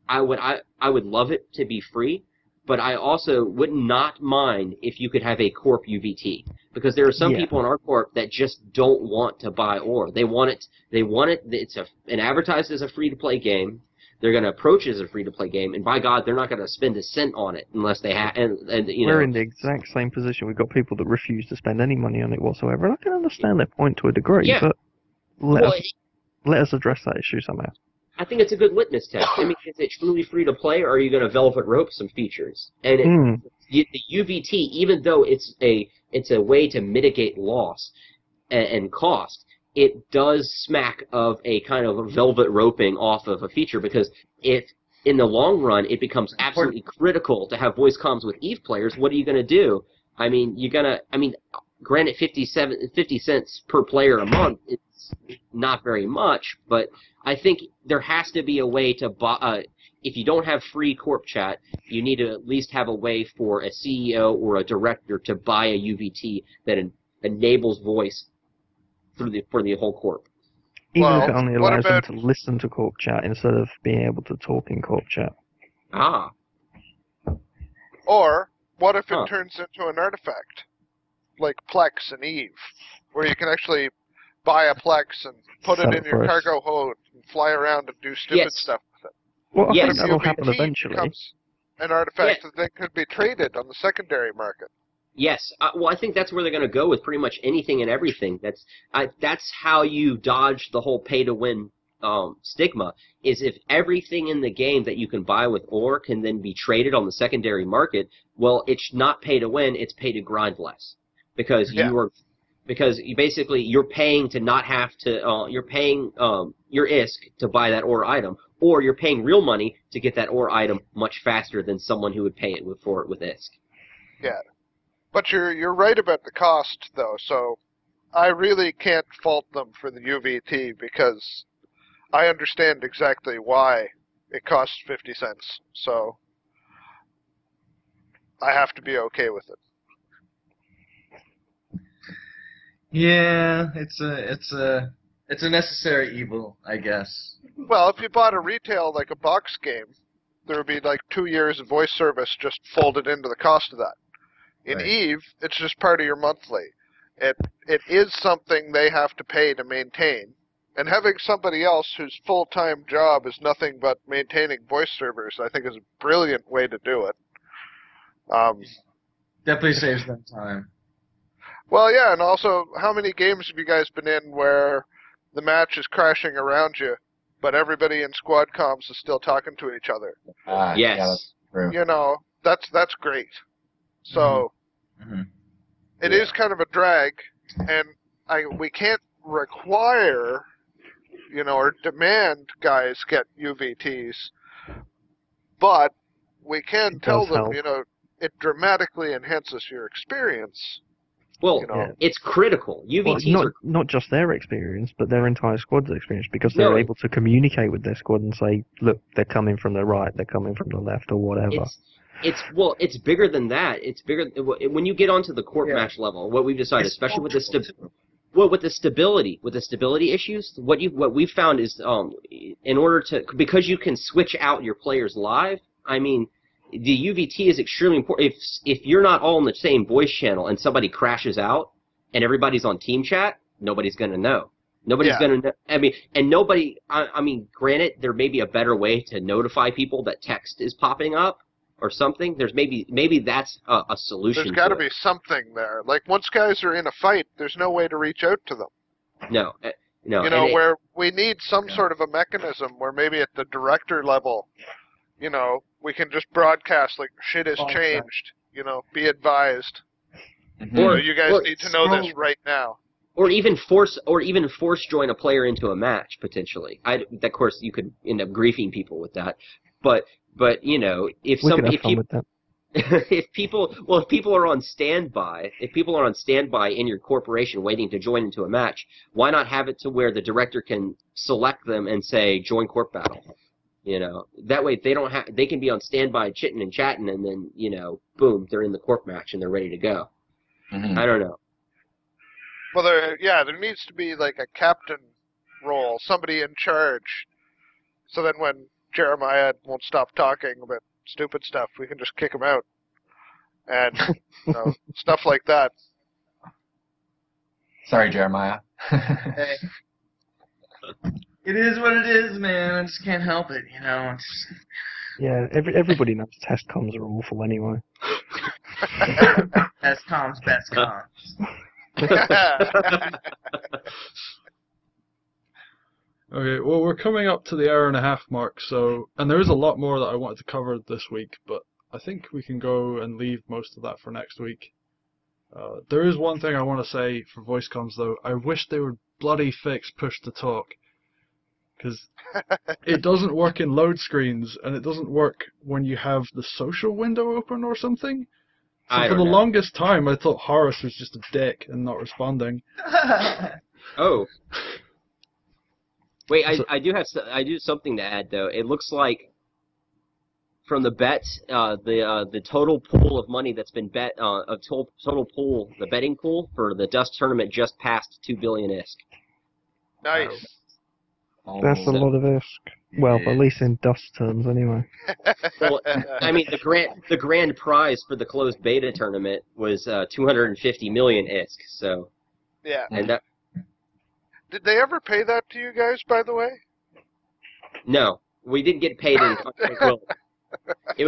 I would love it to be free. But I also would not mind if you could have a Corp UVT, because there are some people in our Corp that just don't want to buy OR. They want it. It's advertised as a free-to-play game. They're going to approach it as a free-to-play game, and by God, they're not going to spend a cent on it unless they have. We're in the exact same position. We've got people that refuse to spend any money on it whatsoever. And I can understand their point to a degree, but let us address that issue somehow. I think it's a good litmus test. I mean, is it truly free to play, or are you going to velvet rope some features? And the UVT, even though it's a way to mitigate loss and cost, it does smack of a kind of a velvet roping off of a feature, because if in the long run it becomes absolutely critical to have voice comms with Eve players, what are you going to do? I mean, granted, 50 cents per player a month, it's not very much, but I think there has to be a way to buy. If you don't have free Corp Chat, you need to at least have a way for a CEO or a director to buy a UVT that enables voice for the whole Corp. Even if it only allows them to listen to Corp Chat instead of being able to talk in Corp Chat. Ah. Or what if it turns into an artifact, like Plex and Eve, where you can actually buy a Plex and put it in your cargo hold and fly around and do stupid stuff with it. Well, I think that'll happen eventually. Becomes an artifact that could be traded on the secondary market. Yes. Well, I think that's where they're going to go with pretty much anything and everything. That's how you dodge the whole pay-to-win stigma, is if everything in the game that you can buy with OR can then be traded on the secondary market, well, it's not pay-to-win, it's pay-to-grind less. Because you're paying to not have to, you're paying your ISK to buy that OR item, or you're paying real money to get that OR item much faster than someone who would pay it for it with ISK. Yeah. But you're right about the cost, though, so I really can't fault them for the UVT, because I understand exactly why it costs 50 cents, so I have to be okay with it. Yeah, it's a necessary evil, I guess. Well, if you bought a retail, like a box game, there would be like 2 years of voice service just folded into the cost of that. In Eve, it's just part of your monthly. It is something they have to pay to maintain, And having somebody else whose full-time job is nothing but maintaining voice servers, I think is a brilliant way to do it. Definitely saves them time. Well, yeah, and also, how many games have you guys been in where the match is crashing around you, but everybody in squad comms is still talking to each other? Yes. Yeah, that's true. You know, that's great. So, it is kind of a drag, and we can't require, you know, or demand guys get UVTs, but we can tell them, help. you know, it dramatically enhances your experience. Well, you know. it's critical. UVTs well, are not just their experience, but their entire squad's experience, because they're able to communicate with their squad and say, look, they're coming from the right, they're coming from the left, or whatever. It's bigger than that. It's bigger when you get onto the corp match level. What we've decided, especially with the stability issues, what we've found is in order to, because you can switch out your players live. I mean, the UVT is extremely important. If you're not all in the same voice channel and somebody crashes out and everybody's on team chat, nobody's gonna know. Nobody's gonna know. I mean, and nobody. I mean, granted, there may be a better way to notify people that text is popping up or something. There's maybe that's a solution. There's got to be something there. Like, once guys are in a fight, there's no way to reach out to them. No. You know, where we need some sort of a mechanism where maybe at the director level, you know, we can just broadcast, like, shit has changed, you know, be advised. Or you guys need to know this right now. Or even force join a player into a match, potentially. Of course, you could end up griefing people with that. But you know, if people are on standby, in your corporation waiting to join into a match, why not have it to where the director can select them and say join corp battle? You know, that way they can be on standby chitting and chatting, and then, you know, boom, they're in the corp match and they're ready to go. I don't know. Well, there needs to be like a captain role, somebody in charge, so then when Jeremiah won't stop talking about stupid stuff, we can just kick him out, and you know, stuff like that. Sorry, Jeremiah. Hey. It is what it is, man. I just can't help it, you know. Yeah, everybody knows test comms are awful anyway. Best comms. Okay, well, we're coming up to the hour-and-a-half mark, and there is a lot more that I wanted to cover this week, but I think we can go and leave most of that for next week. There is one thing I want to say for voice comms, though. I wish they would bloody fix push-to-talk, because it doesn't work in load screens, and it doesn't work when you have the social window open or something. So for the longest time, I thought Horace was just a dick and not responding. Oh. Wait, I do something to add, though. It looks like from the bets, the total pool of money that's been bet, total pool, the betting pool for the Dust tournament just passed 2 billion ISK. Nice. That's a lot of ISK. Well, at least in Dust terms, anyway. Well, I mean, the grand prize for the closed beta tournament was 250 million ISK. So. Yeah. And that. Did they ever pay that to you guys, by the way? No, we didn't get paid in Tranquility. It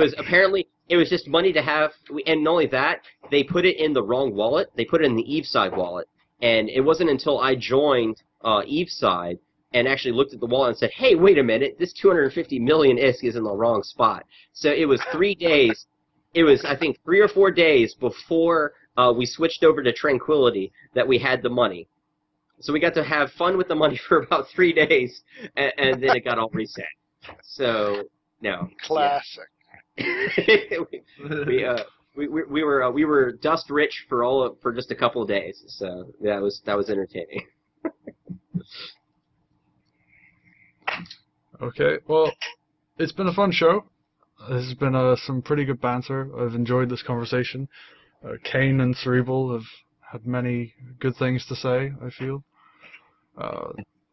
was just money to have, and not only that, they put it in the wrong wallet. They put it in the Eveside wallet, and it wasn't until I joined Eveside and actually looked at the wallet and said, "Hey, wait a minute, this 250 million ISK is in the wrong spot." So it was 3 days. It was, I think, 3 or 4 days before we switched over to Tranquility that we had the money. So we got to have fun with the money for about 3 days, and then it got all reset. So no. Classic. Yeah. we were dust rich for just a couple of days. So that was entertaining. Okay, well, it's been a fun show. This has been some pretty good banter. I've enjoyed this conversation. Kane and Cerebral have had many good things to say, I feel.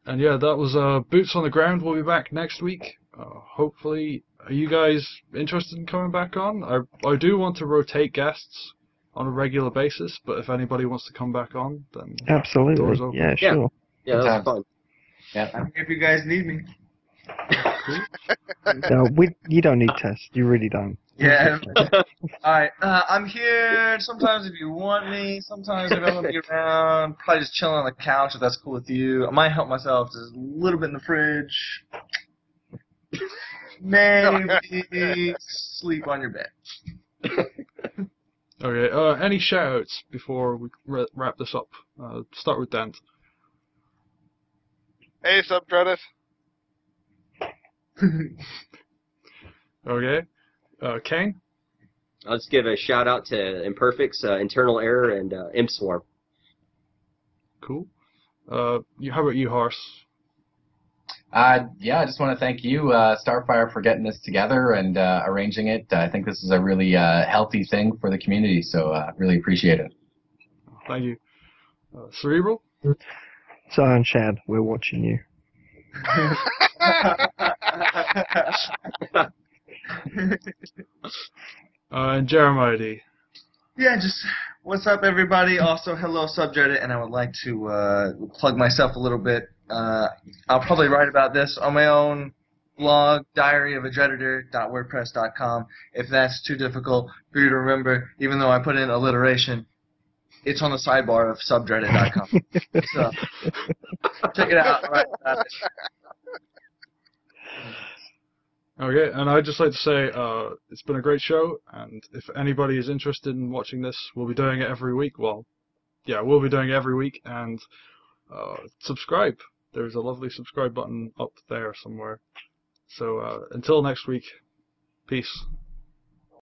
And yeah, that was Boots on the Ground. We'll be back next week. Hopefully, are you guys interested in coming back on? I do want to rotate guests on a regular basis, but if anybody wants to come back on, then absolutely, doors open. Yeah, sure. Yeah, that was fun. Yeah. I'm here if you guys need me. No, you don't need tests. You really don't. Yeah. Alright, I'm here sometimes if you want me, sometimes if I'm going to be around, probably just chilling on the couch if that's cool with you. I might help myself just a little bit in the fridge. Maybe sleep on your bed. Okay, any shout-outs before we wrap this up? Start with Dent. Hey, subreddit. Okay. Kane? I'll just give a shout out to Imperfects, Internal Error, and Imp Swarm. Cool. How about you, Horse? Yeah, I just want to thank you, Starfire, for getting this together and arranging it. I think this is a really healthy thing for the community, so really appreciate it. Thank you. Cerebral? Zion Chad, we're watching you. And Jeremiah D. Yeah, just what's up, everybody? Also, hello, subreddit, and I would like to plug myself a little bit. I'll probably write about this on my own blog, diaryofaDredditor.wordpress.com. If that's too difficult for you to remember, even though I put in alliteration, it's on the sidebar of subreddit.com. So, check it out. All right. Okay, and I'd just like to say it's been a great show, and if anybody is interested in watching this, we'll be doing it every week. Well, yeah, we'll be doing it every week, and subscribe. There's a lovely subscribe button up there somewhere. So until next week, peace.